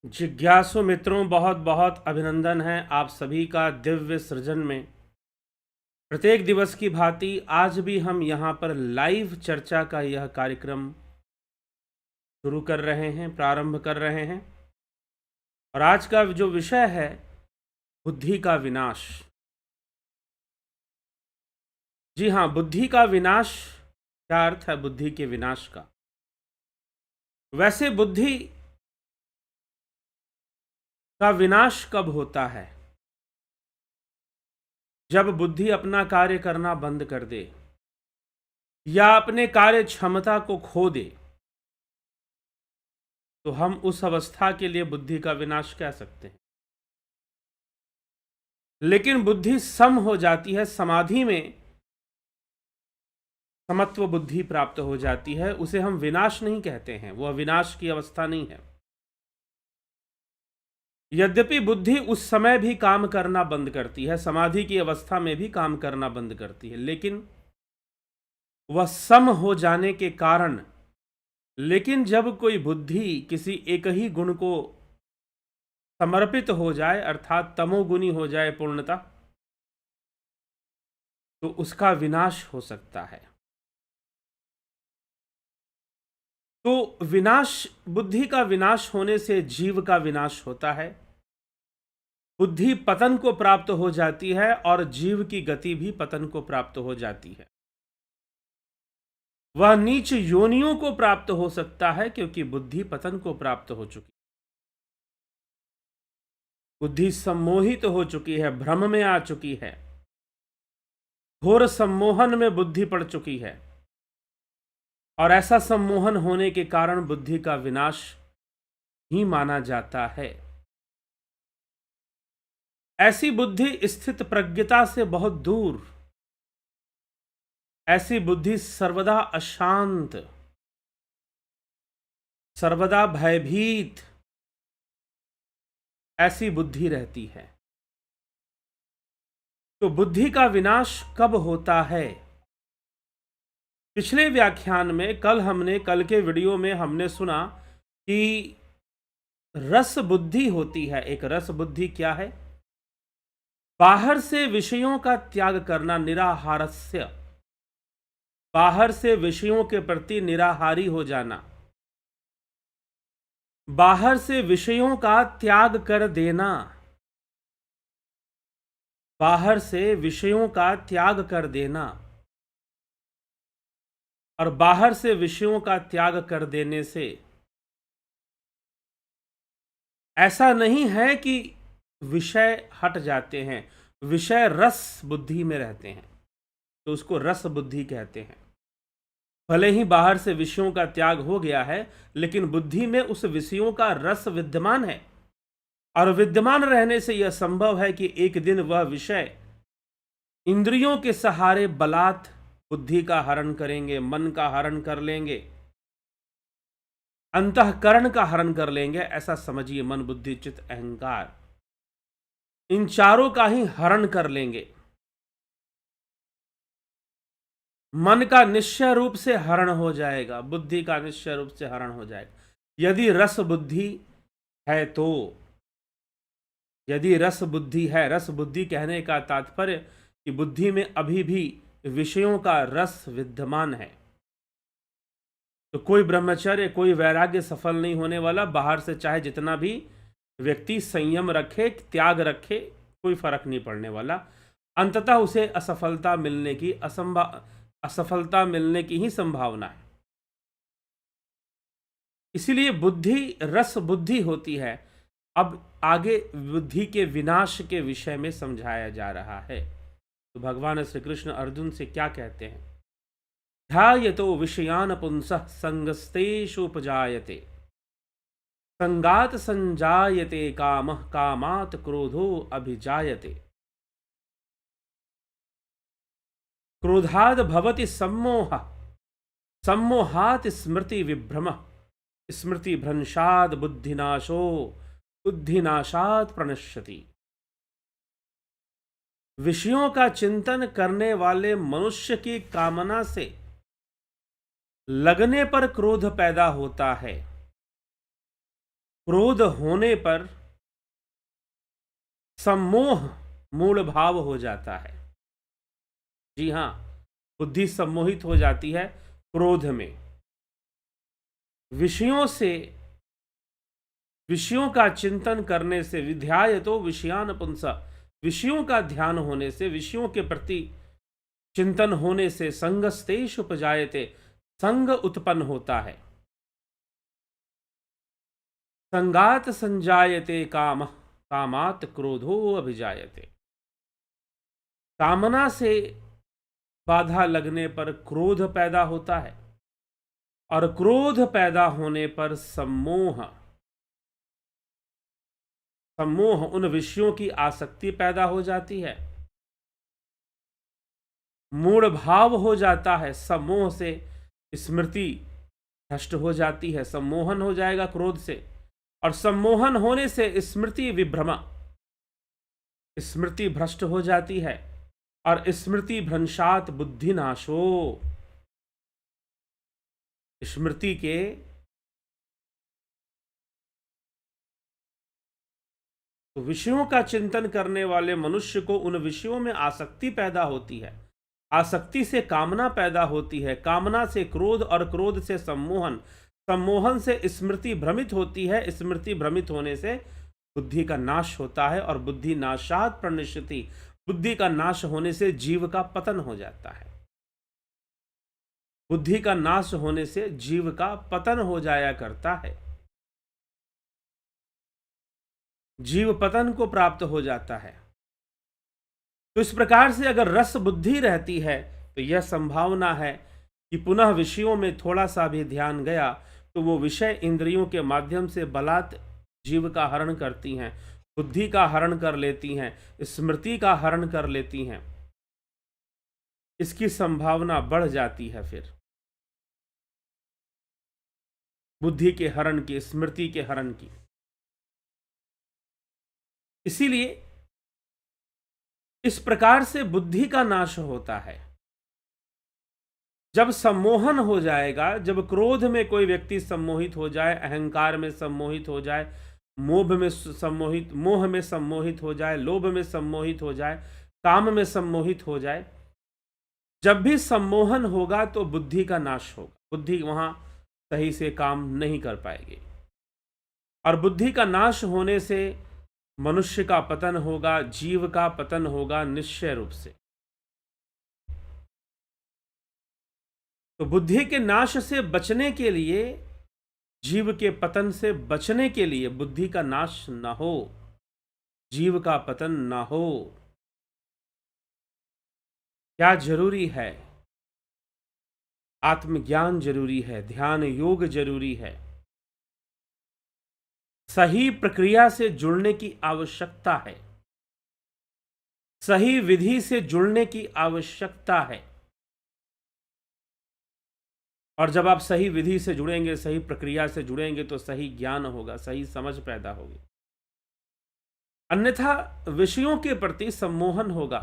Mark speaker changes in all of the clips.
Speaker 1: जिज्ञासु मित्रों, बहुत बहुत अभिनंदन है आप सभी का दिव्य सृजन में। प्रत्येक दिवस की भांति आज भी हम यहाँ पर लाइव चर्चा का यह कार्यक्रम शुरू कर रहे हैं, प्रारंभ कर रहे हैं। और आज का जो विषय है, बुद्धि का विनाश। जी हाँ, बुद्धि का विनाश। क्या अर्थ है बुद्धि के विनाश का? वैसे बुद्धि का विनाश कब होता है? जब बुद्धि अपना कार्य करना बंद कर दे या अपने कार्य क्षमता को खो दे, तो हम उस अवस्था के लिए बुद्धि का विनाश कह सकते हैं। लेकिन बुद्धि सम हो जाती है, समाधि में समत्व बुद्धि प्राप्त हो जाती है, उसे हम विनाश नहीं कहते हैं, वह विनाश की अवस्था नहीं है। यद्यपि बुद्धि उस समय भी काम करना बंद करती है, समाधि की अवस्था में भी काम करना बंद करती है, लेकिन वह सम हो जाने के कारण, लेकिन जब कोई बुद्धि किसी एक ही गुण को समर्पित हो जाए, अर्थात तमोगुनी हो जाए पूर्णतः, तो उसका विनाश हो सकता है। तो विनाश, बुद्धि का विनाश होने से जीव का विनाश होता है। बुद्धि पतन को प्राप्त हो जाती है और जीव की गति भी पतन को प्राप्त हो जाती है। वह नीच योनियों को प्राप्त हो सकता है क्योंकि बुद्धि पतन को प्राप्त हो चुकी, बुद्धि सम्मोहित हो चुकी है, भ्रम में आ चुकी है, घोर सम्मोहन में बुद्धि पड़ चुकी है। और ऐसा सम्मोहन होने के कारण बुद्धि का विनाश ही माना जाता है। ऐसी बुद्धि स्थित प्रज्ञता से बहुत दूर, ऐसी बुद्धि सर्वदा अशांत, सर्वदा भयभीत, ऐसी बुद्धि रहती है। तो बुद्धि का विनाश कब होता है? पिछले व्याख्यान में कल के वीडियो में हमने सुना कि रस बुद्धि होती है। एक रस बुद्धि क्या है? बाहर से विषयों का त्याग करना, निराहारस्य, बाहर से विषयों के प्रति निराहारी हो जाना, बाहर से विषयों का त्याग कर देना, बाहर से विषयों का त्याग कर देना। और बाहर से विषयों का त्याग कर देने से ऐसा नहीं है कि विषय हट जाते हैं, विषय रस बुद्धि में रहते हैं, तो उसको रस बुद्धि कहते हैं। भले ही बाहर से विषयों का त्याग हो गया है, लेकिन बुद्धि में उस विषयों का रस विद्यमान है। और विद्यमान रहने से यह संभव है कि एक दिन वह विषय इंद्रियों के सहारे बलात् बुद्धि का हरण करेंगे, मन का हरण कर लेंगे, अंतःकरण का हरण कर लेंगे। ऐसा समझिए, मन बुद्धि चित्त अहंकार, इन चारों का ही हरण कर लेंगे। मन का निश्चय रूप से हरण हो जाएगा, बुद्धि का निश्चय रूप से हरण हो जाएगा। यदि रस बुद्धि है तो, यदि रस बुद्धि है, रस बुद्धि कहने का तात्पर्य कि बुद्धि में अभी भी विषयों का रस विद्यमान है, तो कोई ब्रह्मचर्य, कोई वैराग्य सफल नहीं होने वाला। बाहर से चाहे जितना भी व्यक्ति संयम रखे, त्याग रखे, कोई फर्क नहीं पड़ने वाला। अंततः उसे असफलता मिलने की ही संभावना है। इसीलिए बुद्धि रस बुद्धि होती है। अब आगे बुद्धि के विनाश के विषय में समझाया जा रहा है। तो भगवान श्री कृष्ण अर्जुन से क्या कहते हैं? ध्यायतो विषयान पुंसः संगस्तेषुपजायते, संगात संजायते कामः, कामात् क्रोधो अभिजायते, क्रोधाद् भवति सम्मोहः, सम्मोहात् स्मृति विभ्रमः, स्मृति भ्रंशात् बुद्धिनाशो, बुद्धिनाशात् प्रणश्यति। विषयों का चिंतन करने वाले मनुष्य की कामना से लगने पर क्रोध पैदा होता है। क्रोध होने पर सम्मोह मूल भाव हो जाता है। जी हां, बुद्धि सम्मोहित हो जाती है क्रोध में। विषयों से, विषयों का चिंतन करने से, विध्यायतो विषयान पुंसा, विषयों का ध्यान होने से, विषयों के प्रति चिंतन होने से संगस्तेष उपजायते, संग उत्पन्न होता है। संगात संजायते काम, कामात क्रोधो अभिजायते। कामना से बाधा लगने पर क्रोध पैदा होता है और क्रोध पैदा होने पर सम्मोह, सम्मोह उन विषयों की आसक्ति पैदा हो जाती है, मूढ़ भाव हो जाता है। सम्मोह से स्मृति भ्रष्ट हो जाती है, सम्मोहन हो जाएगा क्रोध से, और सम्मोहन होने से स्मृति विभ्रमा, स्मृति भ्रष्ट हो जाती है, और स्मृति भ्रंशात बुद्धिनाशो, स्मृति के विषयों का चिंतन करने वाले मनुष्य को उन विषयों में आसक्ति पैदा होती है, आसक्ति से कामना पैदा होती है, कामना से क्रोध, और क्रोध से सम्मोहन, सम्मोहन से स्मृति भ्रमित होती है, स्मृति भ्रमित होने से बुद्धि का नाश होता है, और बुद्धि नाशात प्रणश्यति, बुद्धि का नाश होने से जीव का पतन हो जाता है। बुद्धि का नाश होने से जीव का पतन हो जाया करता है, जीव पतन को प्राप्त हो जाता है। तो इस प्रकार से अगर रस बुद्धि रहती है तो यह संभावना है कि पुनः विषयों में थोड़ा सा भी ध्यान गया तो वो विषय इंद्रियों के माध्यम से बलात् जीव का हरण करती हैं, बुद्धि का हरण कर लेती हैं, स्मृति का हरण कर लेती हैं। इसकी संभावना बढ़ जाती है फिर बुद्धि के हरण की, स्मृति के हरण की। इसीलिए इस प्रकार से बुद्धि का नाश होता है। जब सम्मोहन हो जाएगा, जब क्रोध में कोई व्यक्ति सम्मोहित हो जाए, अहंकार में सम्मोहित हो जाए, मोह में सम्मोहित हो जाए, लोभ में सम्मोहित हो जाए, काम में सम्मोहित हो जाए, जब भी सम्मोहन होगा तो बुद्धि का नाश होगा, बुद्धि वहां सही से काम नहीं कर पाएगी, और बुद्धि का नाश होने से मनुष्य का पतन होगा, जीव का पतन होगा निश्चय रूप से। तो बुद्धि के नाश से बचने के लिए, जीव के पतन से बचने के लिए, बुद्धि का नाश ना हो, जीव का पतन ना हो, क्या जरूरी है? आत्मज्ञान जरूरी है, ध्यान योग जरूरी है, सही प्रक्रिया से जुड़ने की आवश्यकता है, सही विधि से जुड़ने की आवश्यकता है। और जब आप सही विधि से जुड़ेंगे, सही प्रक्रिया से जुड़ेंगे तो सही ज्ञान होगा, सही समझ पैदा होगी। अन्यथा विषयों के प्रति सम्मोहन होगा,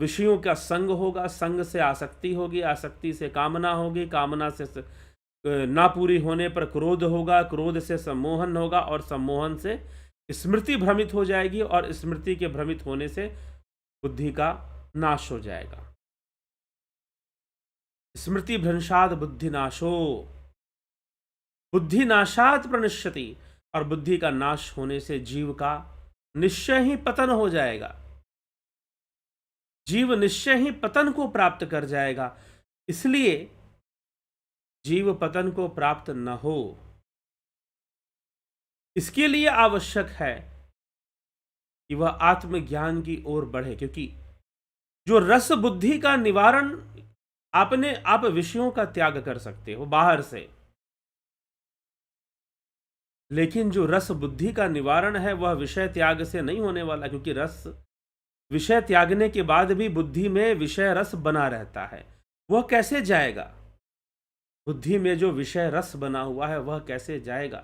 Speaker 1: विषयों का संग होगा, संग से आसक्ति होगी, आसक्ति से कामना होगी, कामना से ना पूरी होने पर क्रोध होगा, क्रोध से सम्मोहन होगा, और सम्मोहन से स्मृति भ्रमित हो जाएगी, और स्मृति के भ्रमित होने से बुद्धि का नाश हो जाएगा। स्मृति भ्रंशाद बुद्धिनाशो, बुद्धिनाशात प्रणश्यति, और बुद्धि का नाश होने से जीव का निश्चय ही पतन हो जाएगा, जीव निश्चय ही पतन को प्राप्त कर जाएगा। इसलिए जीव पतन को प्राप्त न हो, इसके लिए आवश्यक है कि वह आत्मज्ञान की ओर बढ़े, क्योंकि जो रस बुद्धि का निवारण, आप विषयों का त्याग कर सकते हो बाहर से, लेकिन जो रस बुद्धि का निवारण है वह विषय त्याग से नहीं होने वाला, क्योंकि रस, विषय त्यागने के बाद भी बुद्धि में विषय रस बना रहता है। वह कैसे जाएगा? बुद्धि में जो विषय रस बना हुआ है वह कैसे जाएगा?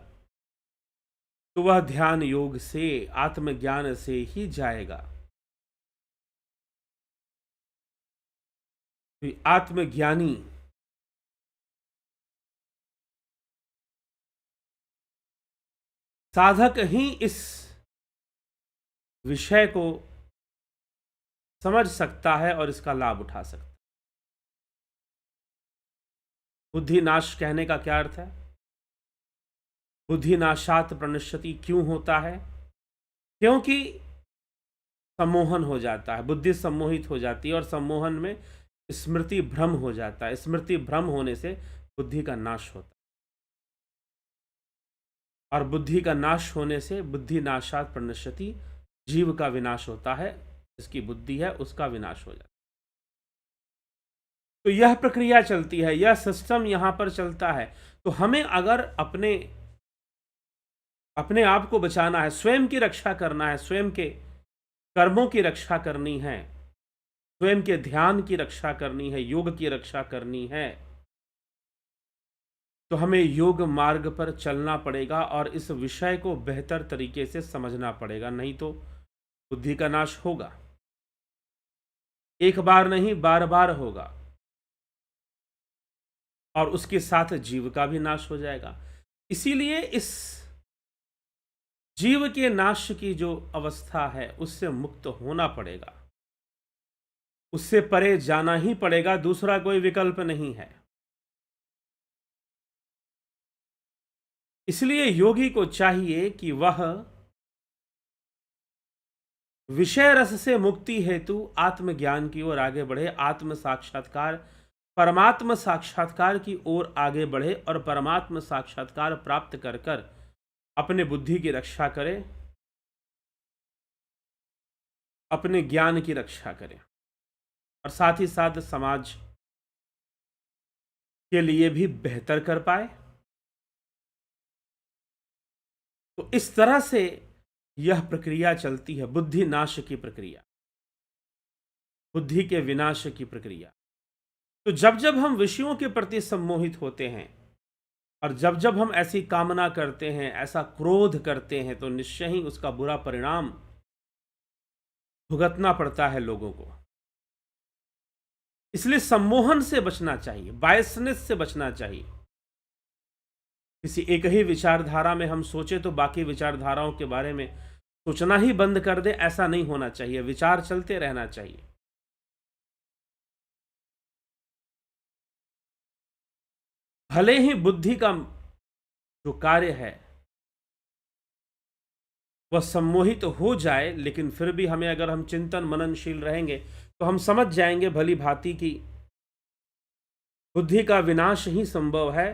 Speaker 1: तो वह ध्यान योग से, आत्मज्ञान से ही जाएगा। आत्मज्ञानी साधक ही इस विषय को समझ सकता है और इसका लाभ उठा सकता है। बुद्धि नाश कहने का क्या अर्थ है? बुद्धि नाशात प्रणश्यति क्यों होता है? क्योंकि सम्मोहन हो जाता है, बुद्धि सम्मोहित हो जाती है और सम्मोहन में स्मृति भ्रम हो जाता है। स्मृति भ्रम होने से बुद्धि का नाश होता है और बुद्धि का नाश होने से बुद्धि नाशात प्रणश्यति, जीव का विनाश होता है, जिसकी बुद्धि है उसका विनाश हो जाता है। तो यह प्रक्रिया चलती है, यह सिस्टम यहां पर चलता है। तो हमें अगर अपने आप को बचाना है, स्वयं की रक्षा करना है, स्वयं के कर्मों की रक्षा करनी है, स्वयं के ध्यान की रक्षा करनी है, योग की रक्षा करनी है, तो हमें योग मार्ग पर चलना पड़ेगा और इस विषय को बेहतर तरीके से समझना पड़ेगा, नहीं तो बुद्धि का नाश होगा। एक बार नहीं, बार बार होगा और उसके साथ जीव का भी नाश हो जाएगा। इसीलिए इस जीव के नाश की जो अवस्था है उससे मुक्त होना पड़ेगा, उससे परे जाना ही पड़ेगा, दूसरा कोई विकल्प नहीं है। इसलिए योगी को चाहिए कि वह विषय रस से मुक्ति हेतु आत्मज्ञान की ओर आगे बढ़े, आत्म साक्षात्कार, परमात्म साक्षात्कार की ओर आगे बढ़े और परमात्म साक्षात्कार प्राप्त कर कर अपने बुद्धि की रक्षा करे, अपने ज्ञान की रक्षा करे और साथ ही साथ समाज के लिए भी बेहतर कर पाए। तो इस तरह से यह प्रक्रिया चलती है, बुद्धि नाश की प्रक्रिया, बुद्धि के विनाश की प्रक्रिया। तो जब जब हम विषयों के प्रति सम्मोहित होते हैं और जब जब हम ऐसी कामना करते हैं, ऐसा क्रोध करते हैं, तो निश्चय ही उसका बुरा परिणाम भुगतना पड़ता है लोगों को। इसलिए सम्मोहन से बचना चाहिए, बायसनेस से बचना चाहिए। किसी एक ही विचारधारा में हम सोचे तो बाकी विचारधाराओं के बारे में सोचना ही बंद कर दे, ऐसा नहीं होना चाहिए। विचार चलते रहना चाहिए। भले ही बुद्धि का जो कार्य है वह सम्मोहित हो जाए, लेकिन फिर भी हमें, अगर हम चिंतन मननशील रहेंगे तो हम समझ जाएंगे भली भांति की बुद्धि का विनाश ही संभव है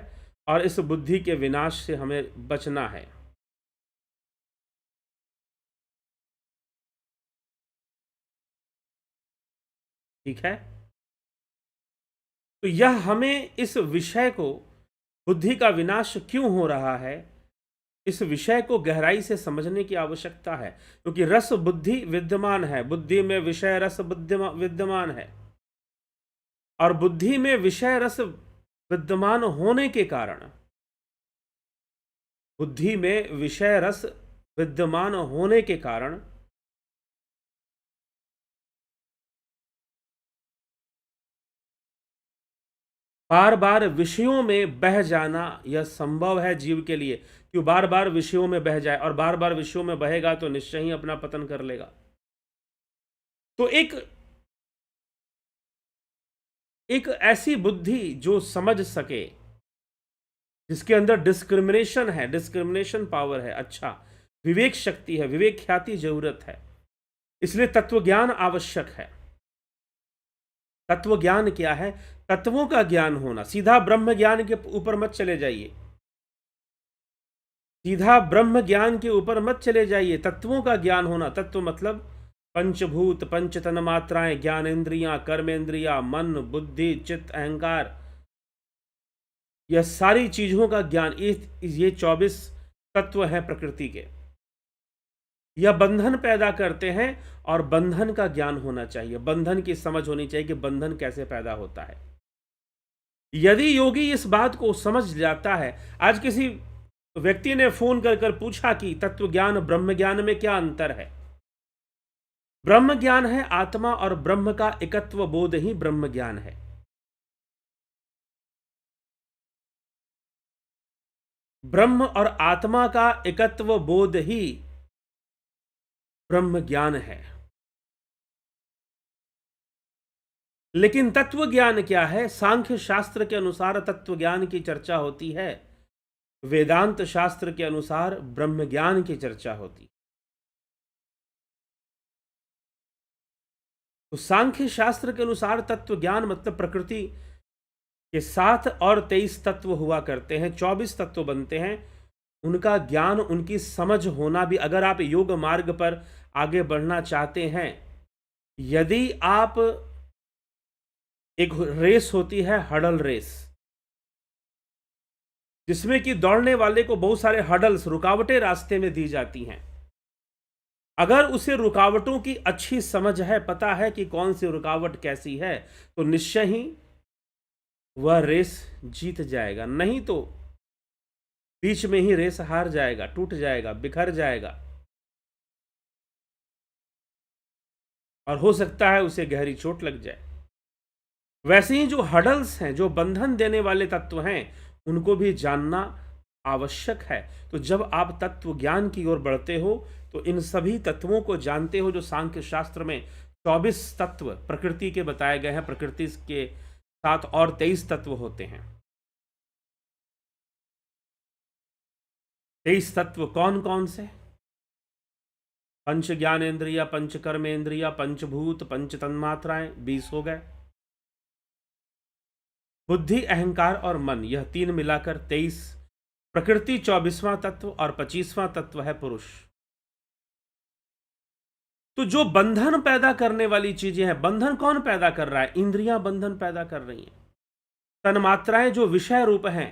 Speaker 1: और इस बुद्धि के विनाश से हमें बचना है। ठीक है, तो यह हमें इस विषय को, बुद्धि का विनाश क्यों हो रहा है, इस विषय को गहराई से समझने की आवश्यकता है। क्योंकि रस बुद्धि विद्यमान है, बुद्धि में विषय रस विद्यमान है और बुद्धि में विषय रस विद्यमान होने के कारण, बुद्धि में विषय रस विद्यमान होने के कारण बार बार विषयों में बह जाना यह संभव है जीव के लिए। क्यों बार बार विषयों में बह जाए, और बार बार विषयों में बहेगा तो निश्चय ही अपना पतन कर लेगा। तो एक ऐसी बुद्धि जो समझ सके, जिसके अंदर डिस्क्रिमिनेशन है, डिस्क्रिमिनेशन पावर है, अच्छा विवेक शक्ति है, विवेक ख्याति जरूरत है। इसलिए तत्वज्ञान आवश्यक है। तत्व ज्ञान क्या है? तत्वों का ज्ञान होना। सीधा ब्रह्म ज्ञान के ऊपर मत चले जाइए, सीधा ब्रह्म ज्ञान के ऊपर मत चले जाइए। तत्वों का ज्ञान होना, तत्व मतलब पंचभूत, पंचतन मात्राएं, ज्ञानेन्द्रियां, कर्मेंद्रियां, मन, बुद्धि, चित्त, अहंकार, यह सारी चीजों का ज्ञान। ये 24 तत्व हैं प्रकृति के, यह बंधन पैदा करते हैं और बंधन का ज्ञान होना चाहिए, बंधन की समझ होनी चाहिए कि बंधन कैसे पैदा होता है। यदि योगी इस बात को समझ जाता है, आज किसी व्यक्ति ने फोन कर कर पूछा कि तत्व ज्ञान ब्रह्म ज्ञान में क्या अंतर है। ब्रह्म ज्ञान है आत्मा और ब्रह्म का एकत्व बोध ही ब्रह्म ज्ञान है। ब्रह्म और आत्मा का एकत्व बोध ही ब्रह्म ज्ञान है। लेकिन तत्व ज्ञान क्या है? सांख्य शास्त्र के अनुसार तत्व ज्ञान की चर्चा होती है, वेदांत शास्त्र के अनुसार ब्रह्म ज्ञान की चर्चा होती है। तो सांख्य शास्त्र के अनुसार तत्व ज्ञान मतलब प्रकृति के 7 और 23 तत्व हुआ करते हैं, 24 तत्व बनते हैं। उनका ज्ञान, उनकी समझ होना भी, अगर आप योग मार्ग पर आगे बढ़ना चाहते हैं, यदि आप, एक रेस होती है हडल रेस, जिसमें कि दौड़ने वाले को बहुत सारे हडल्स, रुकावटें रास्ते में दी जाती हैं। अगर उसे रुकावटों की अच्छी समझ है, पता है कि कौन सी रुकावट कैसी है, तो निश्चय ही वह रेस जीत जाएगा। नहीं तो बीच में ही रेस हार जाएगा, टूट जाएगा, बिखर जाएगा, और हो सकता है उसे गहरी चोट लग जाए। वैसे ही जो हडल्स हैं, जो बंधन देने वाले तत्व हैं, उनको भी जानना आवश्यक है। तो जब आप तत्व ज्ञान की ओर बढ़ते हो, तो इन सभी तत्वों को जानते हो, जो सांख्य शास्त्र में 24 तत्व प्रकृति के बताए गए हैं। प्रकृति के 7 और 23 तत्व होते हैं। 23 तत्व कौन कौन से? पंच ज्ञानेन्द्रिय, पंच कर्मेंद्रिय, पंचभूत, पंच तन्मात्राएं, 20 हो गए। बुद्धि, अहंकार और मन, यह 3 मिलाकर 23। प्रकृति 24वां तत्व और 25वां तत्व है पुरुष। तो जो बंधन पैदा करने वाली चीजें हैं, बंधन कौन पैदा कर रहा है? इंद्रियां बंधन पैदा कर रही हैं। तन्मात्राएं जो विषय रूप हैं,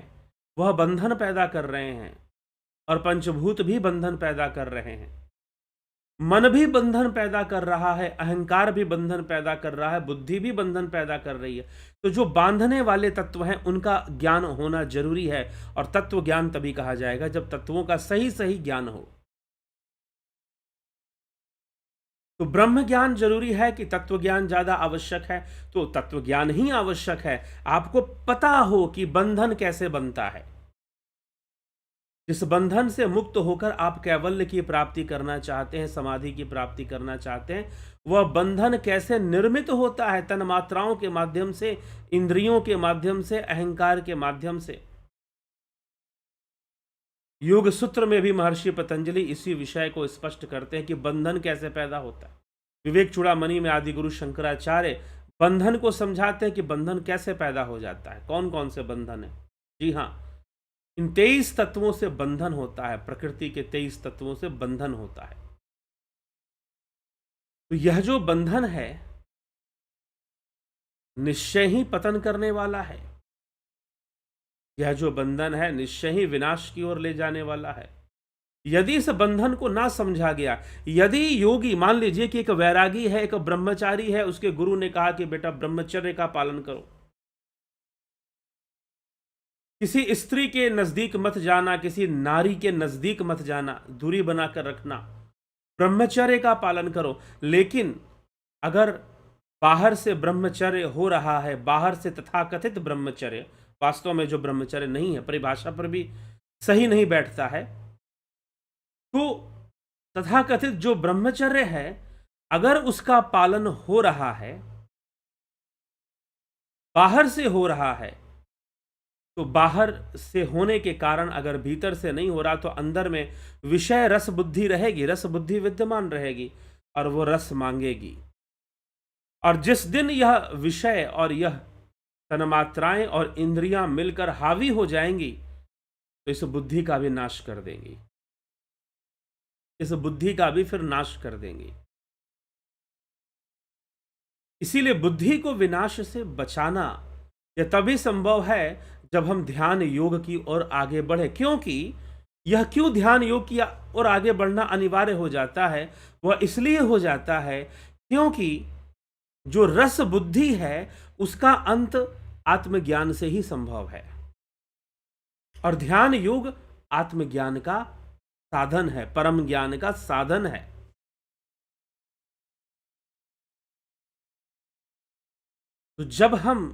Speaker 1: वह बंधन पैदा कर रहे हैं, और पंचभूत भी बंधन पैदा कर रहे हैं। मन भी बंधन पैदा कर रहा है, अहंकार भी बंधन पैदा कर रहा है, बुद्धि भी बंधन पैदा कर रही है। तो जो बांधने वाले तत्व हैं, उनका ज्ञान होना जरूरी है। और तत्व ज्ञान तभी कहा जाएगा जब तत्वों का सही सही ज्ञान हो। तो ब्रह्म ज्ञान जरूरी है कि तत्व ज्ञान ज्यादा आवश्यक है? तो तत्व ज्ञान ही आवश्यक है। आपको पता हो कि बंधन कैसे बनता है, जिस बंधन से मुक्त होकर आप कैवल्य की प्राप्ति करना चाहते हैं, समाधि की प्राप्ति करना चाहते हैं, वह बंधन कैसे निर्मित होता है? तन्मात्राओं के माध्यम से, इंद्रियों के माध्यम से, अहंकार के माध्यम से। योग सूत्र में भी महर्षि पतंजलि इसी विषय को स्पष्ट करते हैं कि बंधन कैसे पैदा होता है। विवेक चूड़ामणि में आदि गुरु शंकराचार्य बंधन को समझाते हैं कि बंधन कैसे पैदा हो जाता है, कौन कौन से बंधन है। जी हाँ, इन 23 तत्वों से बंधन होता है, प्रकृति के 23 तत्वों से बंधन होता है। तो यह जो बंधन है, निश्चय ही पतन करने वाला है। यह जो बंधन है, निश्चय ही विनाश की ओर ले जाने वाला है। यदि इस बंधन को ना समझा गया, यदि योगी, मान लीजिए कि एक वैरागी है, एक ब्रह्मचारी है, उसके गुरु ने कहा कि बेटा ब्रह्मचर्य का पालन करो, किसी स्त्री के नजदीक मत जाना, किसी नारी के नजदीक मत जाना, दूरी बनाकर रखना, ब्रह्मचर्य का पालन करो। लेकिन अगर बाहर से ब्रह्मचर्य हो रहा है, बाहर से तथाकथित ब्रह्मचर्य, वास्तव में जो ब्रह्मचर्य नहीं है, परिभाषा पर भी सही नहीं बैठता है, तो तथाकथित जो ब्रह्मचर्य है, अगर उसका पालन हो रहा है, बाहर से हो रहा है, तो बाहर से होने के कारण अगर भीतर से नहीं हो रहा, तो अंदर में विषय रस बुद्धि रहेगी, रस बुद्धि विद्यमान रहेगी, और वो रस मांगेगी। और जिस दिन यह विषय और यह तन्मात्राएं और इंद्रियां मिलकर हावी हो जाएंगी, तो इस बुद्धि का भी नाश कर देंगी, इस बुद्धि का भी फिर नाश कर देंगी। इसीलिए बुद्धि को विनाश से बचाना यह तभी संभव है जब हम ध्यान योग की ओर आगे बढ़े। क्योंकि यह क्यों ध्यान योग की ओर आगे बढ़ना अनिवार्य हो जाता है? वह इसलिए हो जाता है क्योंकि जो रस बुद्धि है, उसका अंत आत्मज्ञान से ही संभव है, और ध्यान योग आत्मज्ञान का साधन है, परम ज्ञान का साधन है। तो जब हम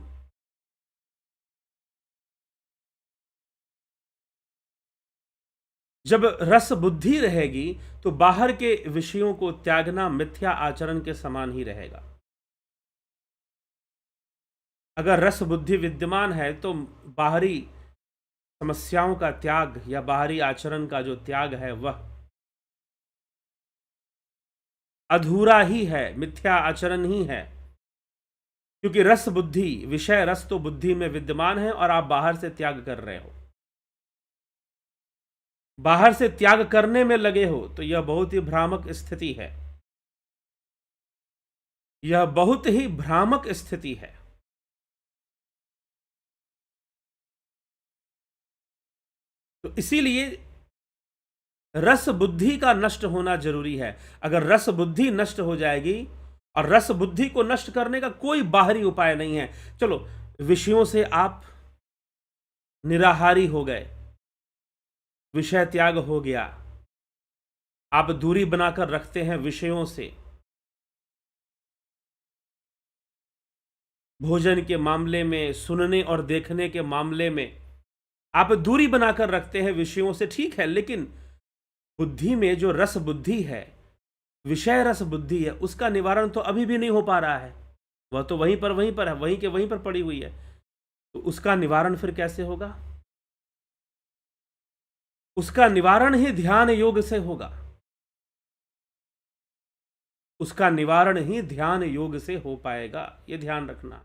Speaker 1: जब रस बुद्धि रहेगी तो बाहर के विषयों को त्यागना मिथ्या आचरण के समान ही रहेगा। अगर रस बुद्धि विद्यमान है तो बाहरी समस्याओं का त्याग या बाहरी आचरण का जो त्याग है वह अधूरा ही है, मिथ्या आचरण ही है। क्योंकि रस बुद्धि, विषय रस तो बुद्धि में विद्यमान है और आप बाहर से त्याग कर रहे हो, बाहर से त्याग करने में लगे हो, तो यह बहुत ही भ्रामक स्थिति है। यह बहुत ही भ्रामक स्थिति है। तो इसीलिए रस बुद्धि का नष्ट होना जरूरी है। अगर रस बुद्धि नष्ट हो जाएगी, और रस बुद्धि को नष्ट करने का कोई बाहरी उपाय नहीं है। चलो, विषयों से आप निराहारी हो गए, विषय त्याग हो गया, आप दूरी बनाकर रखते हैं विषयों से, भोजन के मामले में, सुनने और देखने के मामले में आप दूरी बनाकर रखते हैं विषयों से, ठीक है। लेकिन बुद्धि में जो रस बुद्धि है, विषय रस बुद्धि है, उसका निवारण तो अभी भी नहीं हो पा रहा है। वह तो वहीं पर है, वहीं के वहीं पर पड़ी हुई है। तो उसका निवारण फिर कैसे होगा? उसका निवारण ही ध्यान योग से होगा। उसका निवारण ही ध्यान योग से हो पाएगा, यह ध्यान रखना।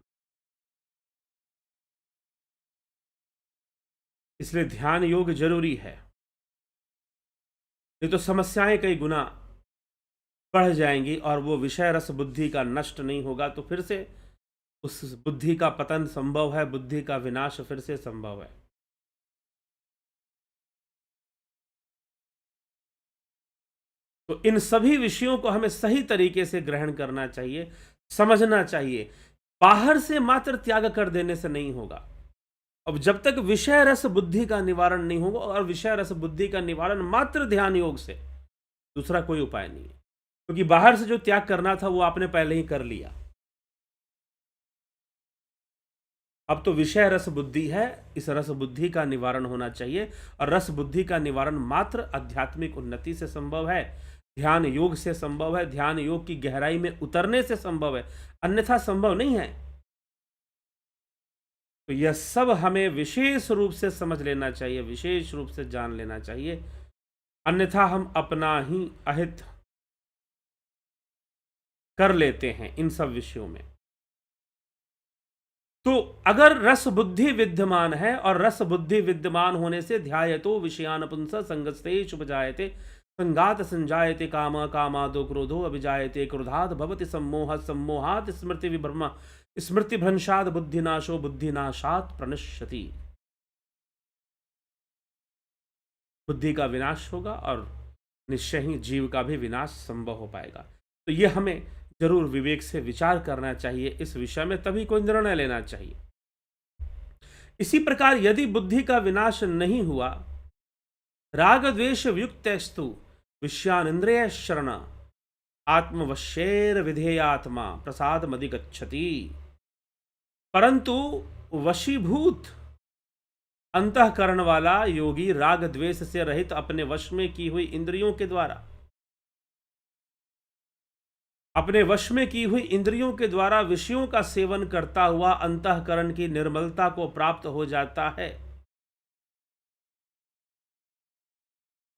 Speaker 1: इसलिए ध्यान योग जरूरी है। नहीं तो समस्याएं कई गुना बढ़ जाएंगी और वो विषय रस बुद्धि का नष्ट नहीं होगा, तो फिर से उस बुद्धि का पतन संभव है, बुद्धि का विनाश फिर से संभव है। तो इन सभी विषयों को हमें सही तरीके से ग्रहण करना चाहिए, समझना चाहिए। बाहर से मात्र त्याग कर देने से नहीं होगा। अब जब तक विषय रस बुद्धि का निवारण नहीं होगा, और विषय रस बुद्धि का निवारण मात्र ध्यान योग से, दूसरा कोई उपाय नहीं है। क्योंकि बाहर से जो त्याग करना था वो आपने पहले ही कर लिया। अब तो विषय रस बुद्धि है, इस रस बुद्धि का निवारण होना चाहिए। और रस बुद्धि का निवारण मात्र आध्यात्मिक उन्नति से संभव है, ध्यान योग से संभव है, ध्यान योग की गहराई में उतरने से संभव है, अन्यथा संभव नहीं है। तो यह सब हमें विशेष रूप से समझ लेना चाहिए, विशेष रूप से जान लेना चाहिए, अन्यथा हम अपना ही अहित कर लेते हैं इन सब विषयों में। तो अगर रस बुद्धि विद्यमान है, और रस बुद्धि विद्यमान होने से ध्यायतो विषयान पुंस संगस्ते उपजायते संगात संजायते काम कामादो क्रोधो अभिजायते क्रोधात् भवति सम्मोह सम्मोहात् स्मृति विभ्रम स्मृति भ्रंशात् बुद्धिनाशो बुद्धिनाशात् प्रणश्यति। बुद्धि का विनाश होगा और निश्चय ही जीव का भी विनाश संभव हो पाएगा। तो यह हमें जरूर विवेक से विचार करना चाहिए इस विषय में, तभी कोई निर्णय लेना चाहिए। इसी प्रकार यदि बुद्धि का विनाश नहीं हुआ, राग द्वेष युक्तस्तु विषयानिंद्रिय शरण आत्मवश्येर विधेयात्मा प्रसाद मदिगच्छति। परंतु वशीभूत अंतःकरण वाला योगी राग द्वेष से रहित अपने वश में की हुई इंद्रियों के द्वारा, अपने वश में की हुई इंद्रियों के द्वारा विषयों का सेवन करता हुआ अंतःकरण की निर्मलता को प्राप्त हो जाता है।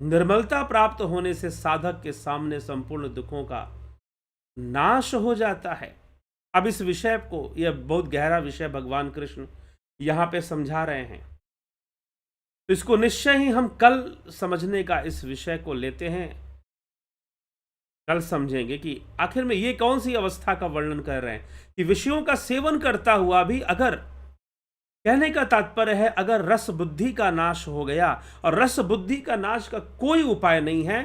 Speaker 1: निर्मलता प्राप्त होने से साधक के सामने संपूर्ण दुखों का नाश हो जाता है। अब इस विषय को, यह बहुत गहरा विषय भगवान कृष्ण यहां पे समझा रहे हैं, तो इसको निश्चय ही हम कल समझने का इस विषय को लेते हैं। कल समझेंगे कि आखिर में ये कौन सी अवस्था का वर्णन कर रहे हैं कि विषयों का सेवन करता हुआ भी, अगर, कहने का तात्पर्य है, अगर रस बुद्धि का नाश हो गया, और रस बुद्धि का नाश का कोई उपाय नहीं है,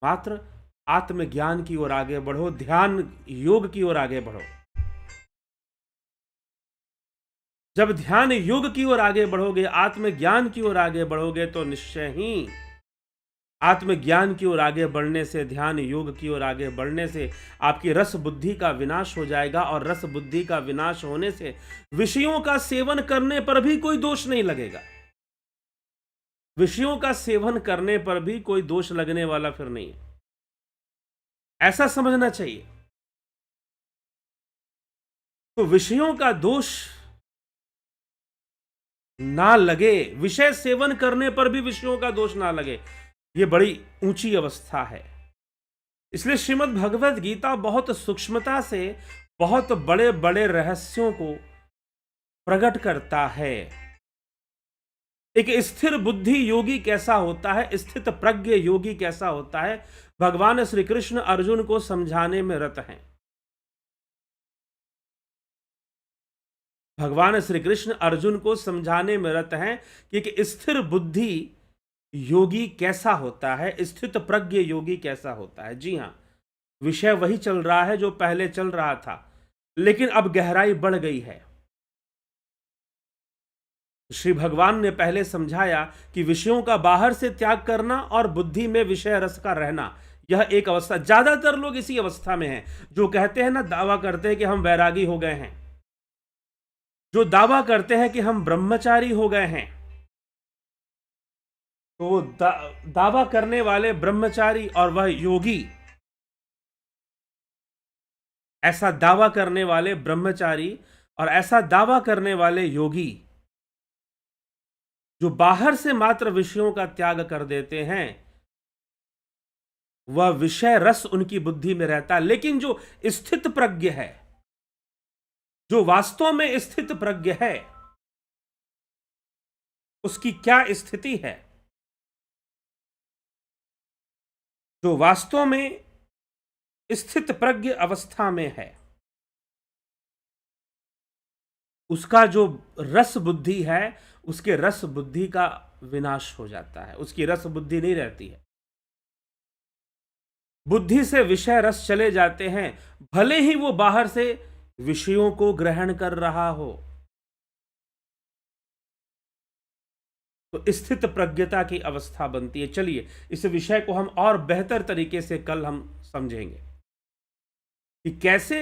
Speaker 1: मात्र आत्मज्ञान की ओर आगे बढ़ो, ध्यान योग की ओर आगे बढ़ो। जब ध्यान योग की ओर आगे बढ़ोगे, आत्मज्ञान की ओर आगे बढ़ोगे, तो निश्चय ही आत्मज्ञान की ओर आगे बढ़ने से, ध्यान योग की ओर आगे बढ़ने से आपकी रस बुद्धि का विनाश हो जाएगा। और रस बुद्धि का विनाश होने से विषयों का सेवन करने पर भी कोई दोष नहीं लगेगा। विषयों का सेवन करने पर भी कोई दोष लगने वाला फिर नहीं है, ऐसा समझना चाहिए। तो विषयों का दोष ना लगे, विषय सेवन करने पर भी विषयों का दोष ना लगे, यह बड़ी ऊंची अवस्था है। इसलिए श्रीमद् भगवत गीता बहुत सूक्ष्मता से बहुत बड़े बड़े रहस्यों को प्रकट करता है। एक स्थिर बुद्धि योगी कैसा होता है, स्थित प्रज्ञ योगी कैसा होता है, भगवान श्री कृष्ण अर्जुन को समझाने में रत हैं। भगवान श्री कृष्ण अर्जुन को समझाने में रत हैं कि एक स्थिर बुद्धि योगी कैसा होता है, स्थित प्रज्ञ योगी कैसा होता है। जी हां, विषय वही चल रहा है जो पहले चल रहा था, लेकिन अब गहराई बढ़ गई है। श्री भगवान ने पहले समझाया कि विषयों का बाहर से त्याग करना और बुद्धि में विषय रस का रहना, यह एक अवस्था। ज्यादातर लोग इसी अवस्था में हैं, जो कहते हैं ना, दावा करते हैं कि हम वैरागी हो गए हैं, जो दावा करते हैं कि हम ब्रह्मचारी हो गए हैं। तो दावा करने वाले ब्रह्मचारी और वह योगी, ऐसा दावा करने वाले ब्रह्मचारी और ऐसा दावा करने वाले योगी जो बाहर से मात्र विषयों का त्याग कर देते हैं, वह विषय रस उनकी बुद्धि में रहता है। लेकिन जो स्थित प्रज्ञ है, जो वास्तव में स्थित प्रज्ञ है, उसकी क्या स्थिति है? जो वास्तव में स्थित प्रज्ञ अवस्था में है, उसका जो रस बुद्धि है, उसके रस बुद्धि का विनाश हो जाता है, उसकी रस बुद्धि नहीं रहती है। बुद्धि से विषय रस चले जाते हैं, भले ही वो बाहर से विषयों को ग्रहण कर रहा हो। तो स्थित प्रज्ञता की अवस्था बनती है। चलिए, इस विषय को हम और बेहतर तरीके से कल हम समझेंगे कि कैसे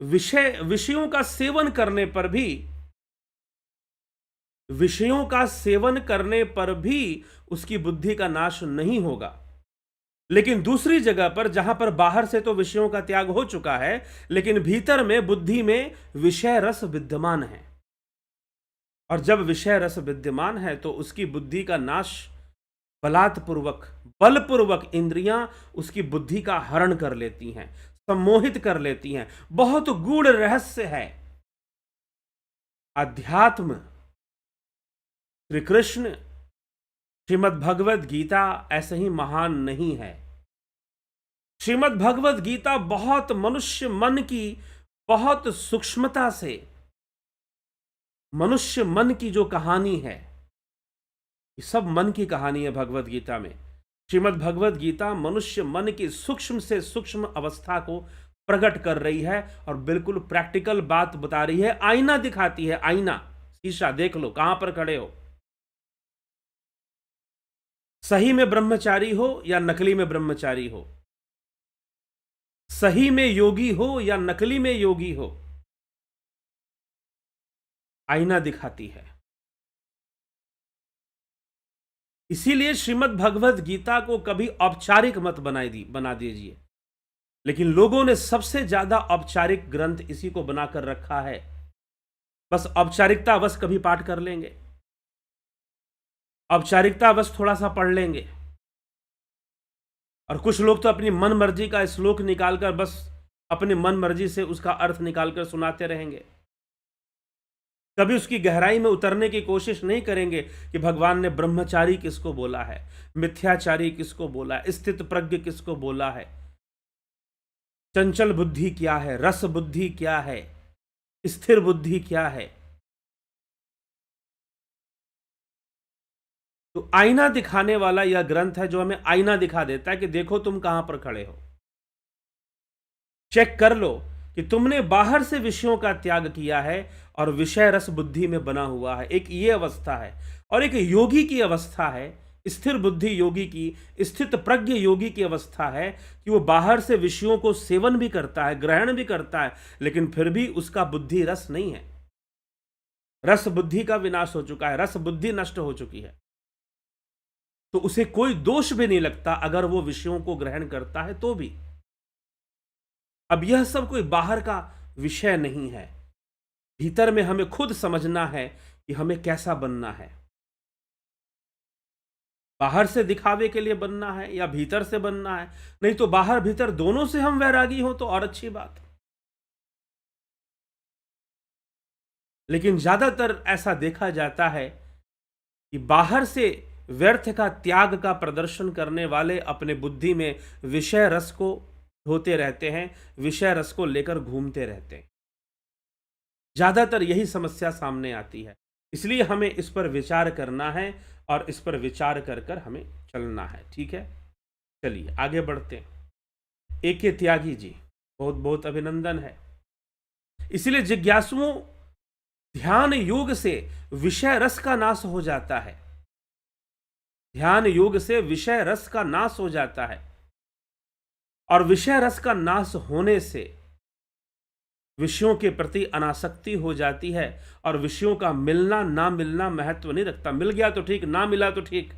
Speaker 1: विषयों का सेवन करने पर भी, विषयों का सेवन करने पर भी उसकी बुद्धि का नाश नहीं होगा। लेकिन दूसरी जगह पर, जहां पर बाहर से तो विषयों का त्याग हो चुका है, लेकिन भीतर में बुद्धि में विषय रस विद्यमान है, और जब विषय रस विद्यमान है तो उसकी बुद्धि का नाश बलात्पूर्वक, बलपूर्वक इंद्रियां उसकी बुद्धि का हरण कर लेती हैं, सम्मोहित कर लेती हैं। बहुत गूढ़ रहस्य है। अध्यात्म, श्री कृष्ण, श्रीमद् भगवत गीता ऐसे ही महान नहीं है। श्रीमद् भगवत गीता बहुत मनुष्य मन की बहुत सूक्ष्मता से, मनुष्य मन की जो कहानी है, ये सब मन की कहानी है भगवत गीता में। श्रीमद् भगवत गीता मनुष्य मन की सूक्ष्म से सूक्ष्म अवस्था को प्रकट कर रही है और बिल्कुल प्रैक्टिकल बात बता रही है। आईना दिखाती है, आईना, शीशा देख लो, कहां पर खड़े हो, सही में ब्रह्मचारी हो या नकली में ब्रह्मचारी हो, सही में योगी हो या नकली में योगी हो, आईना दिखाती है। इसीलिए श्रीमद् भगवत गीता को कभी औपचारिक मत बना दीजिए। लेकिन लोगों ने सबसे ज्यादा औपचारिक ग्रंथ इसी को बनाकर रखा है। बस औपचारिकता बस कभी पाठ कर लेंगे, औपचारिकता बस थोड़ा सा पढ़ लेंगे, और कुछ लोग तो अपनी मन मर्जी का श्लोक निकालकर बस अपनी मन मर्जी से उसका अर्थ निकालकर सुनाते रहेंगे। कभी उसकी गहराई में उतरने की कोशिश नहीं करेंगे कि भगवान ने ब्रह्मचारी किसको बोला है, मिथ्याचारी किसको बोला है, स्थित प्रज्ञ किसको बोला है, चंचल बुद्धि क्या है, रस बुद्धि क्या है, स्थिर बुद्धि क्या है। तो आईना दिखाने वाला यह ग्रंथ है जो हमें आईना दिखा देता है कि देखो तुम कहां पर खड़े हो, चेक कर लो कि तुमने बाहर से विषयों का त्याग किया है और विषय रस बुद्धि में बना हुआ है। एक ये अवस्था है, और एक योगी की अवस्था है, स्थिर बुद्धि योगी की, स्थित प्रज्ञ योगी की अवस्था है कि वो बाहर से विषयों को सेवन भी करता है, ग्रहण भी करता है, लेकिन फिर भी उसका बुद्धि रस नहीं है। रस बुद्धि का विनाश हो चुका है, रस बुद्धि नष्ट हो चुकी है। तो उसे कोई दोष भी नहीं लगता अगर वो विषयों को ग्रहण करता है तो भी। अब यह सब कोई बाहर का विषय नहीं है, भीतर में हमें खुद समझना है कि हमें कैसा बनना है। बाहर से दिखावे के लिए बनना है या भीतर से बनना है, नहीं तो बाहर भीतर दोनों से हम वैरागी हो तो और अच्छी बात। लेकिन ज्यादातर ऐसा देखा जाता है कि बाहर से व्यर्थ का त्याग का प्रदर्शन करने वाले अपने बुद्धि में विषय रस को ढोते रहते हैं, विषय रस को लेकर घूमते रहते हैं। ज्यादातर यही समस्या सामने आती है। इसलिए हमें इस पर विचार करना है और इस पर विचार कर कर हमें चलना है। ठीक है, चलिए आगे बढ़ते हैं। एके त्यागी जी, बहुत बहुत अभिनंदन है। इसलिए जिज्ञासुओं, ध्यान योग से विषय रस का नाश हो जाता है। ध्यान योग से विषय रस का नाश हो जाता है और विषय रस का नाश होने से विषयों के प्रति अनासक्ति हो जाती है और विषयों का मिलना ना मिलना महत्व नहीं रखता। मिल गया तो ठीक, ना मिला तो ठीक।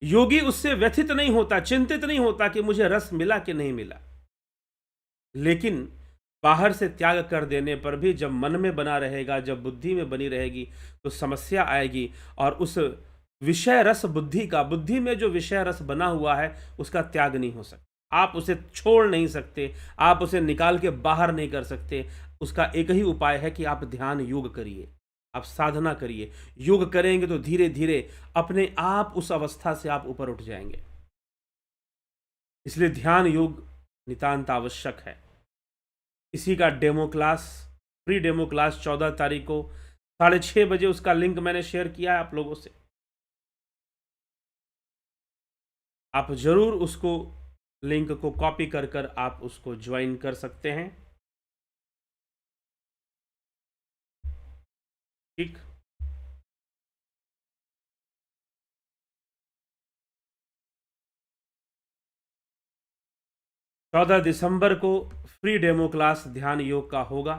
Speaker 1: योगी उससे व्यथित नहीं होता, चिंतित नहीं होता कि मुझे रस मिला कि नहीं मिला। लेकिन बाहर से त्याग कर देने पर भी जब मन में बना रहेगा, जब बुद्धि में बनी रहेगी तो समस्या आएगी और उस विषय रस बुद्धि का, बुद्धि में जो विषय रस बना हुआ है उसका त्याग नहीं हो सकता। आप उसे छोड़ नहीं सकते, आप उसे निकाल के बाहर नहीं कर सकते। उसका एक ही उपाय है कि आप ध्यान योग करिए, आप साधना करिए। योग करेंगे तो धीरे धीरे अपने आप उस अवस्था से आप ऊपर उठ जाएंगे। इसलिए ध्यान योग नितांत आवश्यक है। इसी का demo class, free demo class 14 तारीख को 6:30 बजे, उसका लिंक मैंने शेयर किया है आप लोगों से। आप जरूर उसको, लिंक को कॉपी कर कर आप उसको ज्वाइन कर सकते हैं। ठीक, 14 दिसंबर को फ्री डेमो क्लास ध्यान योग का होगा।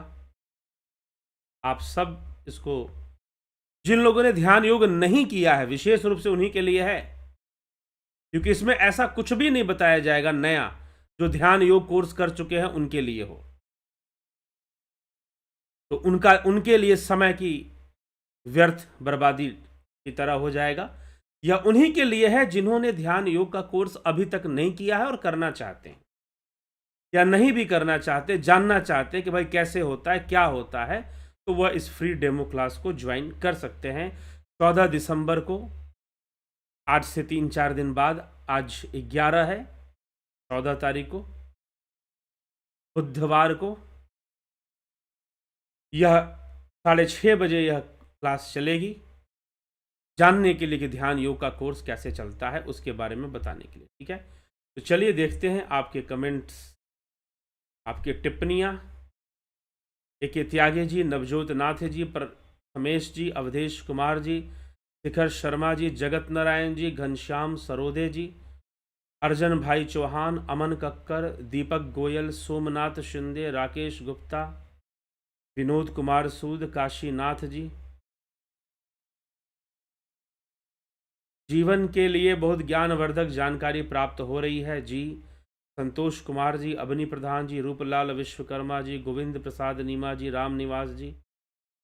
Speaker 1: आप सब इसको, जिन लोगों ने ध्यान योग नहीं किया है विशेष रूप से उन्हीं के लिए है, क्योंकि इसमें ऐसा कुछ भी नहीं बताया जाएगा नया जो ध्यान योग कोर्स कर चुके हैं उनके लिए हो। तो उनके लिए समय की व्यर्थ बर्बादी की तरह हो जाएगा, या उन्हीं के लिए है जिन्होंने ध्यान योग का कोर्स अभी तक नहीं किया है और करना चाहते हैं, या नहीं भी करना चाहते, जानना चाहते कि भाई कैसे होता है, क्या होता है, तो वह इस फ्री डेमो क्लास को ज्वाइन कर सकते हैं। 14 दिसंबर को, आज से 3-4 दिन बाद, आज 11 है, 14 तारीख को बुधवार को यह 6:30 बजे यह क्लास चलेगी, जानने के लिए कि ध्यान योग का कोर्स कैसे चलता है उसके बारे में बताने के लिए। ठीक है, तो चलिए देखते हैं आपके कमेंट्स, आपकी टिप्पणियाँ। एके त्यागी जी, नवजोत नाथ जी, प्रथमेश जी, अवधेश कुमार जी, शिखर शर्मा जी, जगत नारायण जी, घनश्याम सरोदे जी, अर्जन भाई चौहान, अमन कक्कर, दीपक गोयल, सोमनाथ शिंदे, राकेश गुप्ता, विनोद कुमार सूद, काशीनाथ जी। जीवन के लिए बहुत ज्ञानवर्धक जानकारी प्राप्त हो रही है जी। संतोष कुमार जी, अबनी प्रधान जी, रूपलाल विश्वकर्मा जी, गोविंद प्रसाद नीमा जी, राम निवास जी,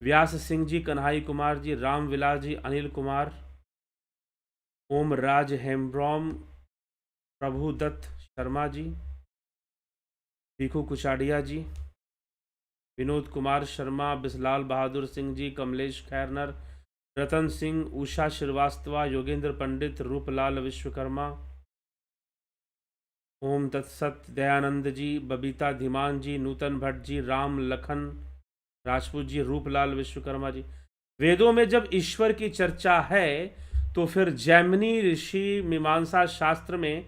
Speaker 1: व्यास सिंह जी, कन्हाई कुमार जी, राम विलास जी, अनिल कुमार, ओम राज हेम्ब्रॉम, प्रभुदत्त शर्मा जी, भीखू कुचाडिया जी, विनोद कुमार शर्मा, बिसलाल बहादुर सिंह जी, कमलेश खैरनर, रतन सिंह, उषा श्रीवास्तवा, योगेंद्र पंडित, रूपलाल विश्वकर्मा, ओम तत्सत, दयानंद जी, बबीता धीमान जी, नूतन भट्ट जी, राम लखन राजपूत जी, रूपलाल विश्वकर्मा जी। वेदों में जब ईश्वर की चर्चा है तो फिर जैमिनी ऋषि मीमांसा शास्त्र में